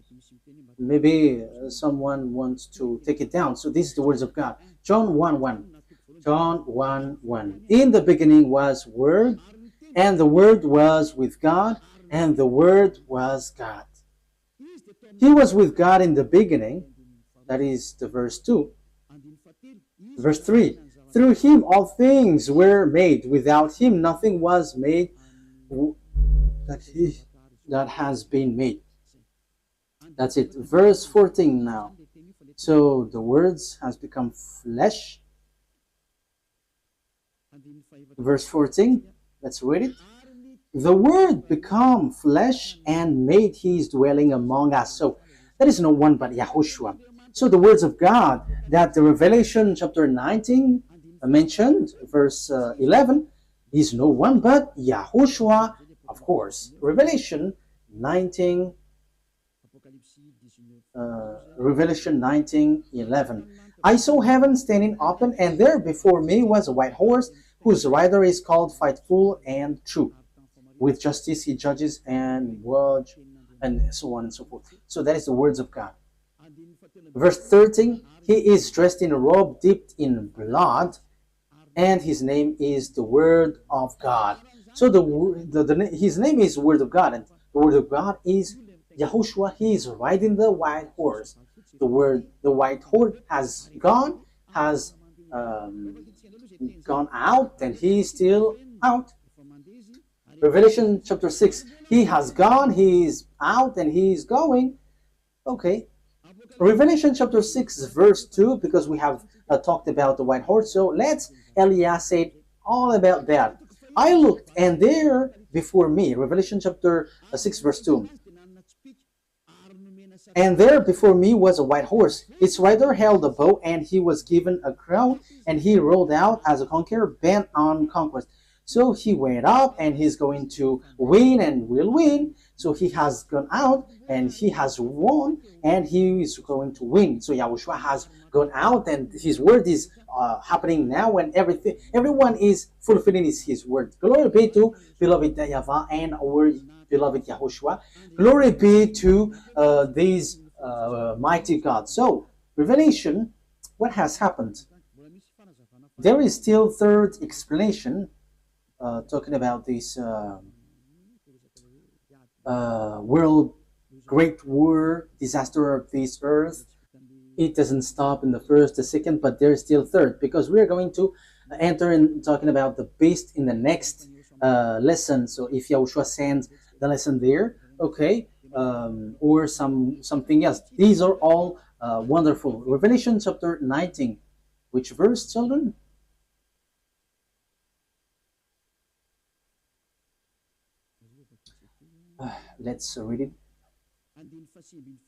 Maybe someone wants to take it down. So this is the words of God. John 1:1. John 1:1. In the beginning was Word, and the Word was with God, and the Word was God. He was with God in the beginning. That is the verse 2. Verse 3. Through him all things were made. Without him nothing was made that has been made. That's it. Verse 14 now. So the words has become flesh. Verse 14. Let's read it. The Word become flesh and made his dwelling among us. So there is no one but Yahushua. So the words of God that the Revelation chapter 19 mentioned, verse 11, is no one but Yahushua, of course. Revelation 19, Revelation 19:11. I saw heaven standing open, and there before me was a white horse, whose rider is called Faithful and True. With justice he judges and watch, and so on and so forth. So that is the words of God. Verse 13, he is dressed in a robe dipped in blood, and his name is the Word of God. So his name is Word of God, and the Word of God is Yahushua, he is riding the white horse. The white horse has gone out, and he is still out. Revelation chapter 6, he has gone, he is out, and he is going. Okay. Revelation chapter 6, verse 2, because we have talked about the white horse. So let's Elias say all about that. I looked, and there before me, Revelation chapter 6, verse 2. And there before me was a white horse. Its rider held a bow, and he was given a crown, and he rode out as a conqueror bent on conquest. So he went up, and he's going to win and will win. So he has gone out, and he has won, and he is going to win. So Yahushua has gone out, and his word is happening now, and everyone is fulfilling his word. Glory be to beloved YAHVAH and our beloved Yahushua. Glory be to these mighty God. So Revelation, what has happened? There is still third explanation talking about this world great war, disaster of this earth. It doesn't stop in the first, the second, but there's still third, because we're going to enter in talking about the beast in the next lesson. So if Yahushua sends the lesson there, okay, or something else. These are all wonderful. Revelation chapter 19. Which verse, children? Let's read it.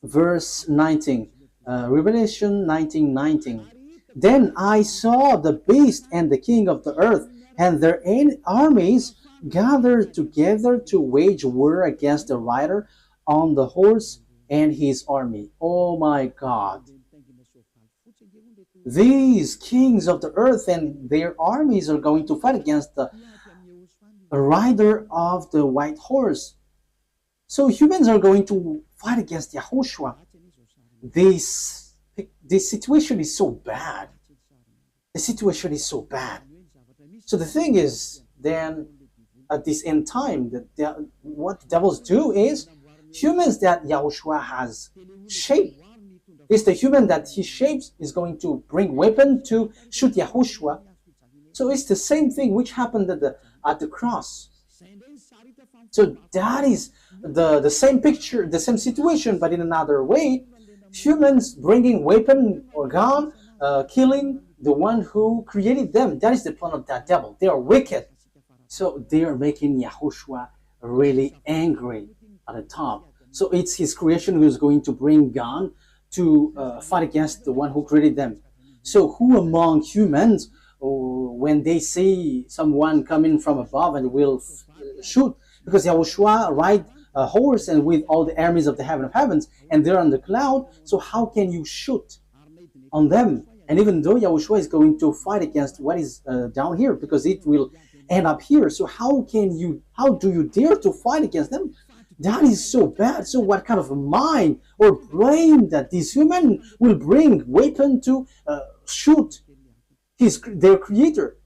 Verse 19. Revelation 19:19. Then I saw the beast and the king of the earth and their armies gathered together to wage war against the rider on the horse and his army. Oh my God. These kings of the earth and their armies are going to fight against the rider of the white horse. So humans are going to fight against YAHOSHUAH. This situation is so bad. The situation is so bad. So the thing is, then at this end time, what the devils do is, humans that YAHOSHUAH has shaped, is the human that he shapes is going to bring weapon to shoot YAHOSHUAH. So it's the same thing which happened at the cross. So that is the same picture, the same situation, but in another way. Humans bringing weapon or gun, killing the one who created them. That is the plan of that devil. They are wicked. So they are making YAHOSHUAH really angry at the top. So it's his creation who is going to bring gun to fight against the one who created them. So who among humans, when they see someone coming from above and will shoot, because YAHOSHUAH ride a horse and with all the armies of the heaven of heavens, and they're on the cloud, so how can you shoot on them? And even though YAHOSHUAH is going to fight against what is down here, because it will end up here, so how do you dare to fight against them? That is so bad. So what kind of a mind or brain that this human will bring weapon to shoot their creator?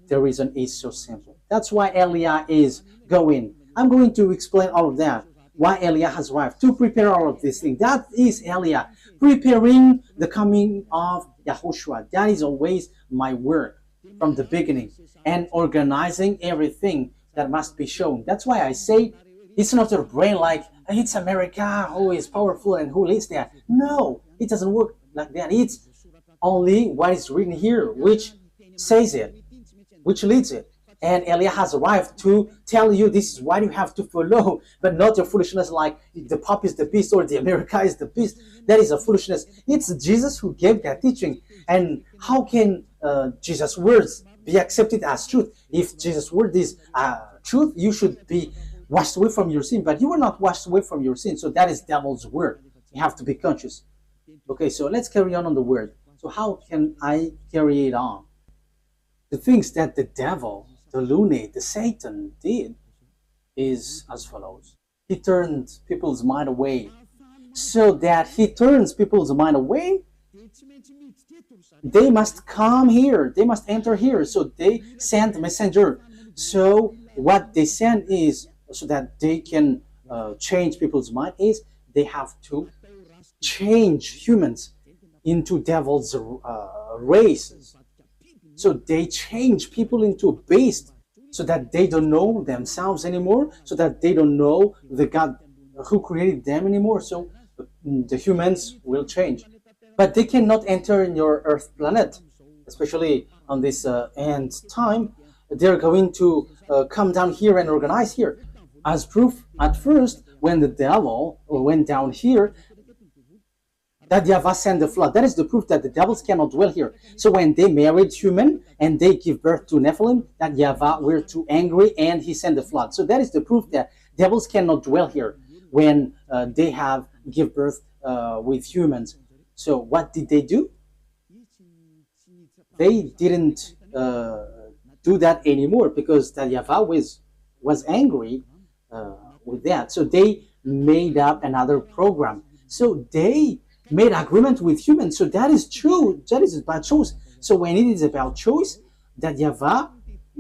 The reason is so simple. That's why Eliah is going. I'm going to explain all of that. Why Eliah has arrived to prepare all of these things. That is Eliah preparing the coming of YAHOSHUAH. That is always my work from the beginning, and organizing everything that must be shown. That's why I say it's not your brain like it's America who is powerful and who leads there. No, it doesn't work like that. It's only what is written here which says it, which leads it. And Eliah has arrived to tell you this is what you have to follow, but not your foolishness like the Pope is the beast or the America is the beast. That is a foolishness. It's Jesus who gave that teaching. And how can Jesus' words be accepted as truth? If Jesus' word is truth, you should be washed away from your sin, but you were not washed away from your sin. So that is devil's word. You have to be conscious. Okay, so let's carry on the word. So how can I carry it on? The things that the devil, the lunatic, the Satan did is as follows. He turned people's mind away. So that he turns people's mind away, they must come here. They must enter here. So they send messenger. So what they send is, so that they can change people's mind, is they have to change humans into devil's races. So they change people into beasts so that they don't know themselves anymore, so that they don't know the God who created them anymore. So the humans will change. But they cannot enter in your Earth planet, especially on this end time. They're going to come down here and organize here. As proof, at first, when the devil went down here, that YAHVAH sent the flood. That is the proof that the devils cannot dwell here. So when they married human and they give birth to Nephilim, that YAHVAH were too angry and he sent the flood. So that is the proof that devils cannot dwell here when they have give birth with humans. So what did they do? They didn't do that anymore because that YAHVAH was angry with that. So they made up another program. So they made agreement with humans. So that is true. That is about choice. So when it is about choice, that YAHVAH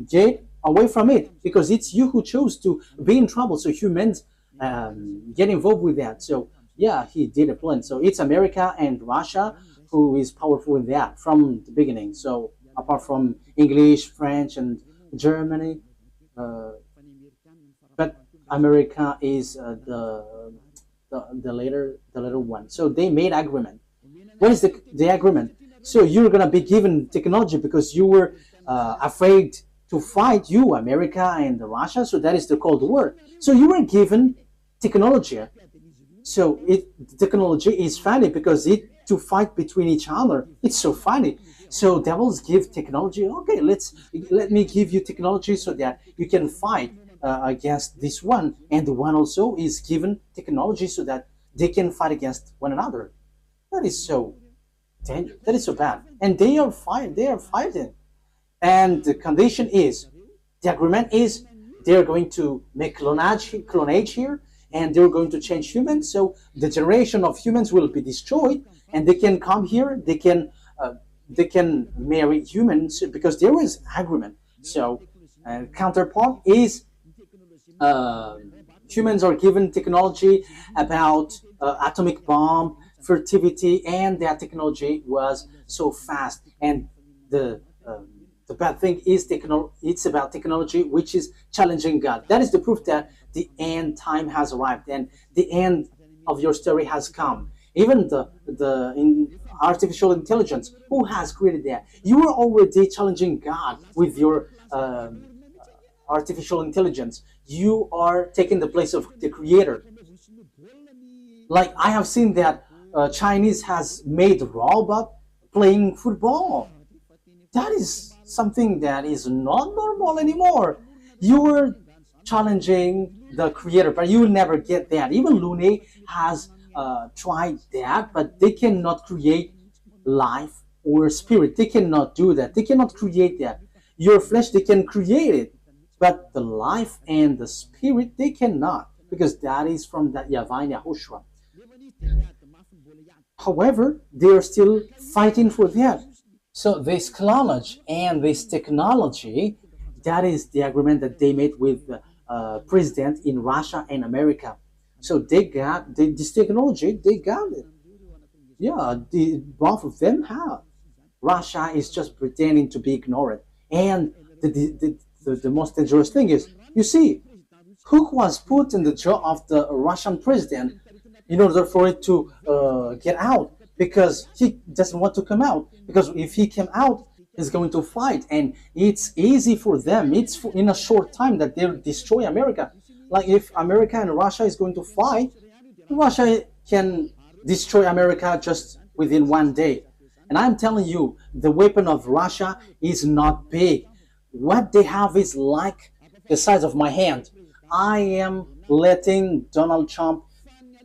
get away from it because it's you who chose to be in trouble. So humans get involved with that. So yeah, he did a plan. So it's America and Russia who is powerful in that from the beginning. So apart from English, French, and Germany, but America is the later one. So they made agreement. What is the agreement? So you're gonna be given technology because you were afraid to fight, you America and Russia. So that is the Cold War. So you were given technology. So technology is funny because it to fight between each other. It's so funny. So devils give technology. Okay, let me give you technology so that you can fight against this one, and the one also is given technology so that they can fight against one another. That is so dangerous. That is so bad. And they are fighting. They are fighting. And the condition is, the agreement is, they are going to make clonage here, and they're going to change humans. So the generation of humans will be destroyed, and they can come here. They can marry humans because there is agreement. So counterpart is humans are given technology about atomic bomb, fertility, and that technology was so fast. And the bad thing is it's about technology which is challenging God. That is the proof that the end time has arrived and the end of your story has come. Even in artificial intelligence, who has created that? You are already challenging God with your artificial intelligence. You are taking the place of the creator. Like I have seen that Chinese has made robot playing football. That is something that is not normal anymore. You were challenging the creator, but you will never get that. Even Lune has tried that, but they cannot create life or spirit. They cannot do that. They cannot create that. Your flesh, they can create it, but the life and the spirit, they cannot, because that is from that YAHVAH and YAHOSHUAH. However, they are still fighting for that. So this clonage and this technology, that is the agreement that they made with the president in Russia and America. So they got this technology, they got it. Yeah, both of them have. Russia is just pretending to be ignored. And the most dangerous thing is, you see, who was put in the jaw of the Russian president in order for it to get out, because he doesn't want to come out, because if he came out, he's going to fight, and it's easy for them. It's in a short time that they'll destroy America. Like if America and Russia is going to fight, Russia can destroy America just within one day. And I'm telling you, the weapon of Russia is not big. What they have is like the size of my hand. I am letting Donald Trump,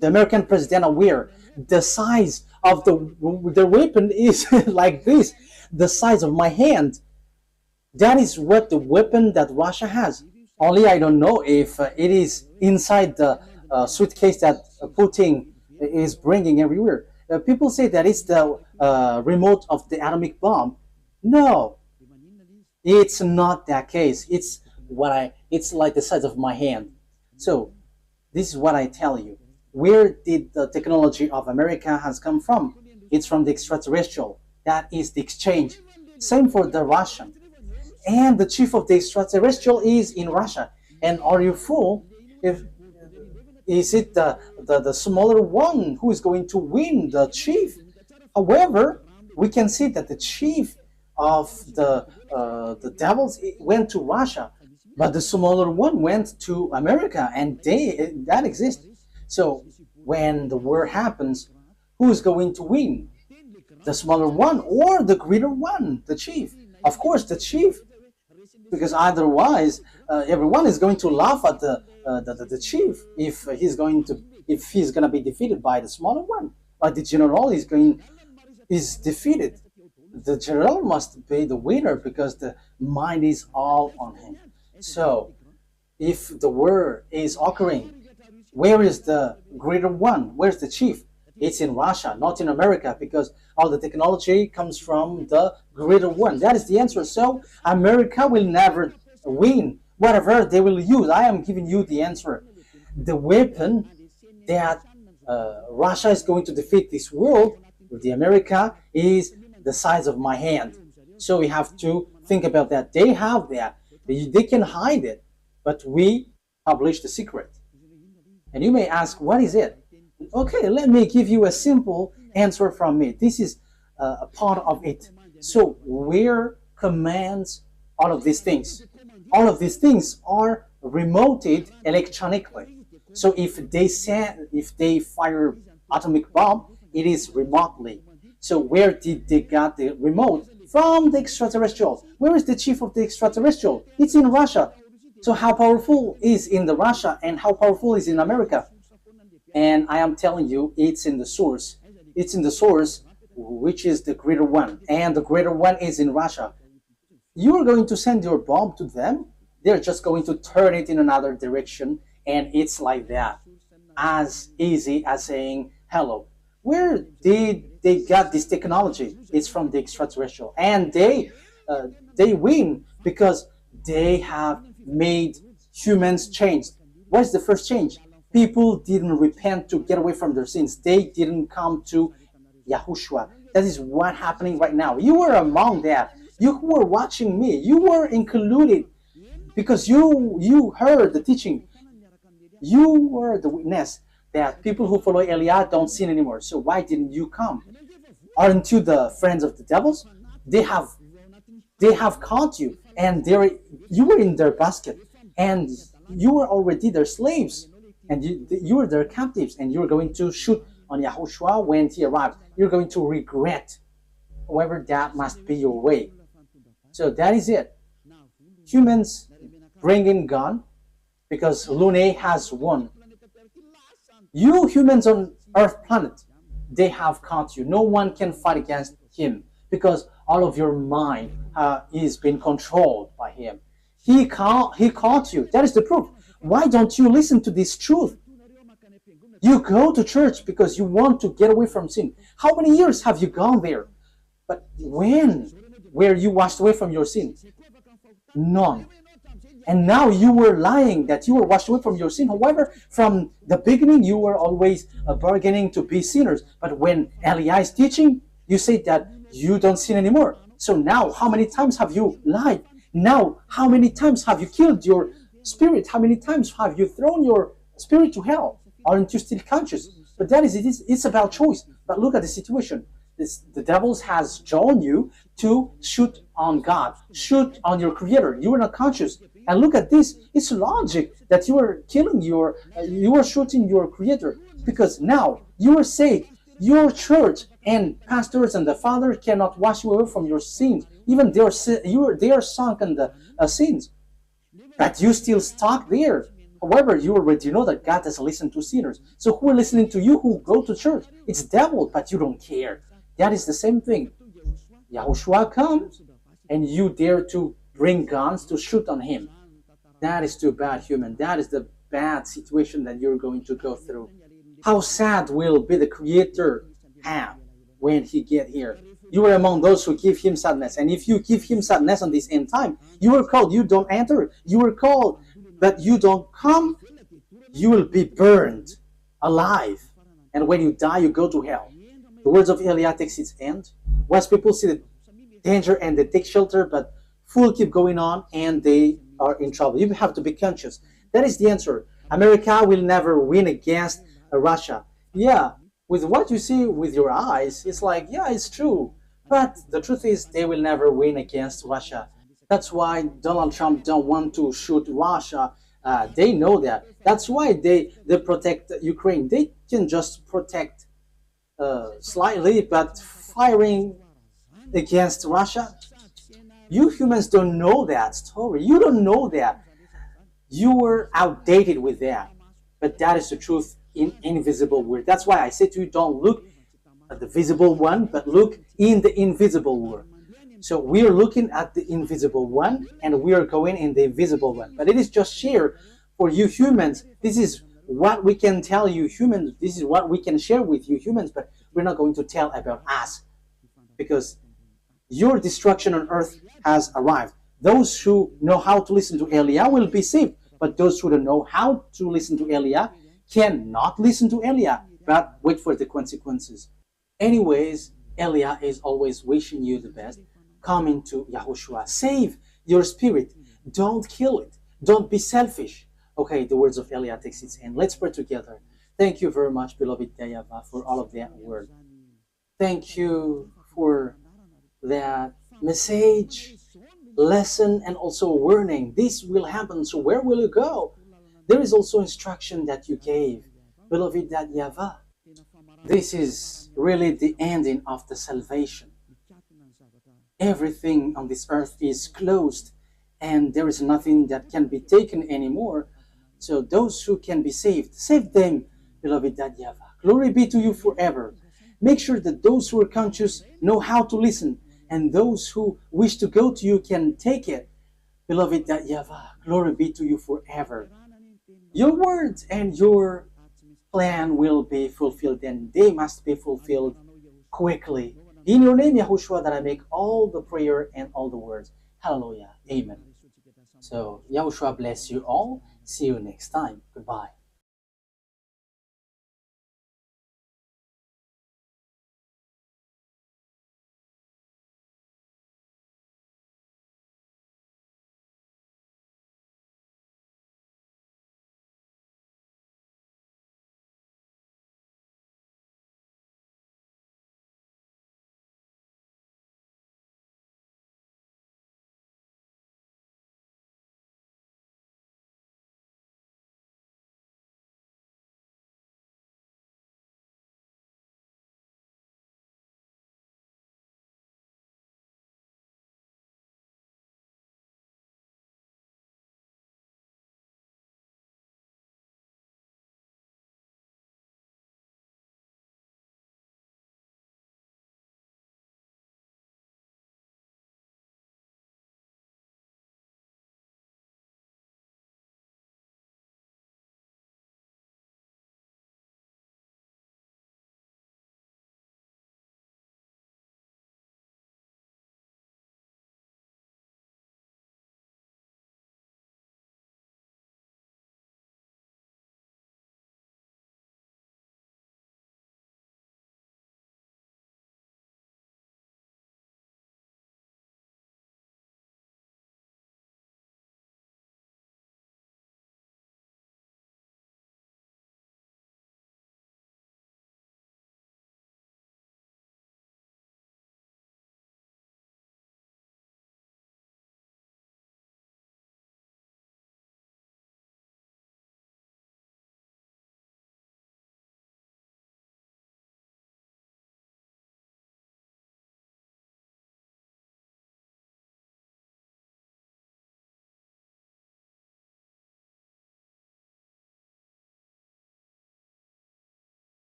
the American president, aware the size of the weapon is like this, the size of my hand. That is what the weapon that Russia has. Only I don't know if it is inside the suitcase that Putin is bringing everywhere. People say that it's the remote of the atomic bomb. No, it's not that case. It's like the size of my hand. So this is what I tell you. Where did the technology of America has come from? It's from the extraterrestrial. That is the exchange. Same for the Russian. And the chief of the extraterrestrial is in Russia. And are you fool? If is it the smaller one who is going to win, the chief? However, we can see that the chief of the devils went to Russia, but the smaller one went to America, and that exists. So when the war happens, who is going to win? The smaller one or the greater one, the chief? Of course, the chief, because otherwise everyone is going to laugh at the chief if he's going to be defeated by the smaller one. But the general is defeated. The general must be the winner because the mind is all on him. So if the war is occurring, where is the greater one? Where's the chief? It's in Russia, not in America, because all the technology comes from the greater one. That is the answer. So America will never win. Whatever they will use, I am giving you the answer. The weapon that Russia is going to defeat this world with the America is the size of my hand. So we have to think about that. They have that. They can hide it, but we publish the secret. And you may ask, what is it? Okay, let me give you a simple answer from me. This is a part of it. So where commands all of these things? All of these things are remoted electronically. So if they fire atomic bomb, it is remotely. So where did they get the remote? From the extraterrestrials. Where is the chief of the extraterrestrial? It's in Russia. So how powerful is in the Russia and how powerful is in America? And I am telling you, it's in the source. It's in the source, which is the greater one. And the greater one is in Russia. You are going to send your bomb to them. They're just going to turn it in another direction. And it's like that. As easy as saying hello. Where did they get this technology? It's from the extraterrestrial. And they win because they have made humans change. What is the first change? People didn't repent to get away from their sins. They didn't come to YAHOSHUAH. That is what happening right now. You were among that. You who were watching me, you were included because you heard the teaching. You were the witness that people who follow Eliah don't sin anymore. So why didn't you come? Aren't you the friends of the devils? They have caught you, and you were in their basket, and you were already their slaves, and you were their captives, and you were going to shoot on YAHOSHUAH when he arrives. You're going to regret. However, that must be your way. So that is it. Humans bring in gun because Lune has won. You humans on Earth planet, they have caught you. No one can fight against him because all of your mind is being controlled by him. He caught you. That is the proof. Why don't you listen to this truth? You go to church because you want to get away from sin. How many years have you gone there? But when were you washed away from your sin? None. And now you were lying that you were washed away from your sin. However, from the beginning, you were always bargaining to be sinners. But when Eliah is teaching, you say that you don't sin anymore. So now, how many times have you lied? Now, how many times have you killed your spirit? How many times have you thrown your spirit to hell? Aren't you still conscious? But that is it. It's about choice. But look at the situation. The devil has drawn you to shoot on God, shoot on your Creator. You were not conscious. And look at this. It's logic that you are killing you are shooting your Creator, because now you are saved. Your church and pastors and the Father cannot wash you away from your sins. Even they are sunk in the sins, but you still stuck there. However, you already know that God doesn't listen to sinners. So who are listening to you who go to church? It's devil, but you don't care. That is the same thing. YAHOSHUAH comes, and you dare to bring guns to shoot on him. That is too bad, human. That is the bad situation that you're going to go through. How sad will be the Creator have when he get here? You are among those who give him sadness. And if you give him sadness on this end time, you are called, you don't enter. You are called, but you don't come, you will be burned. alive. And when you die, you go to hell. The words of Elia takes its end. Once people see the danger and they take shelter, but fool keep going on and they are in trouble. You have to be conscious. That is the answer. America will never win against Russia. Yeah, with what you see with your eyes, it's like, yeah, it's true. But the truth is, they will never win against Russia. That's why Donald Trump don't want to shoot Russia. They know that. That's why they protect Ukraine. They can just protect slightly, but firing against Russia, you humans don't know that story. You don't know that. You were outdated with that. But that is the truth in invisible world. That's why I say to you, don't look at the visible one, but look in the invisible world. So we are looking at the invisible one, and we are going in the invisible one. But it is just share for you humans. This is what we can tell you humans. This is what we can share with you humans, but we're not going to tell about us, because your destruction on earth has arrived. Those who know how to listen to Elia will be saved, but those who don't know how to listen to Elia cannot listen to Elia, but wait for the consequences. Anyways, Elia is always wishing you the best. Come into YAHOSHUAH. Save your spirit. Don't kill it. Don't be selfish. Okay, the words of Elia takes its end. Let's pray together. Thank you very much, beloved YAHVAH, for all of that word. Thank you for that message, lesson, and also warning. This will happen, so where will you go? There is also instruction that you gave, beloved YAHVAH. This is really the ending of the salvation. Everything on this earth is closed, and there is nothing that can be taken anymore. So those who can be saved, save them, beloved YAHVAH. Glory be to you forever. Make sure that those who are conscious know how to listen, and those who wish to go to you can take it. Beloved YAHVAH, glory be to you forever. Your words and your plan will be fulfilled, and they must be fulfilled quickly. In your name, YAHOSHUAH, that I make all the prayer and all the words. Hallelujah. Amen. So, YAHOSHUAH bless you all. See you next time. Goodbye.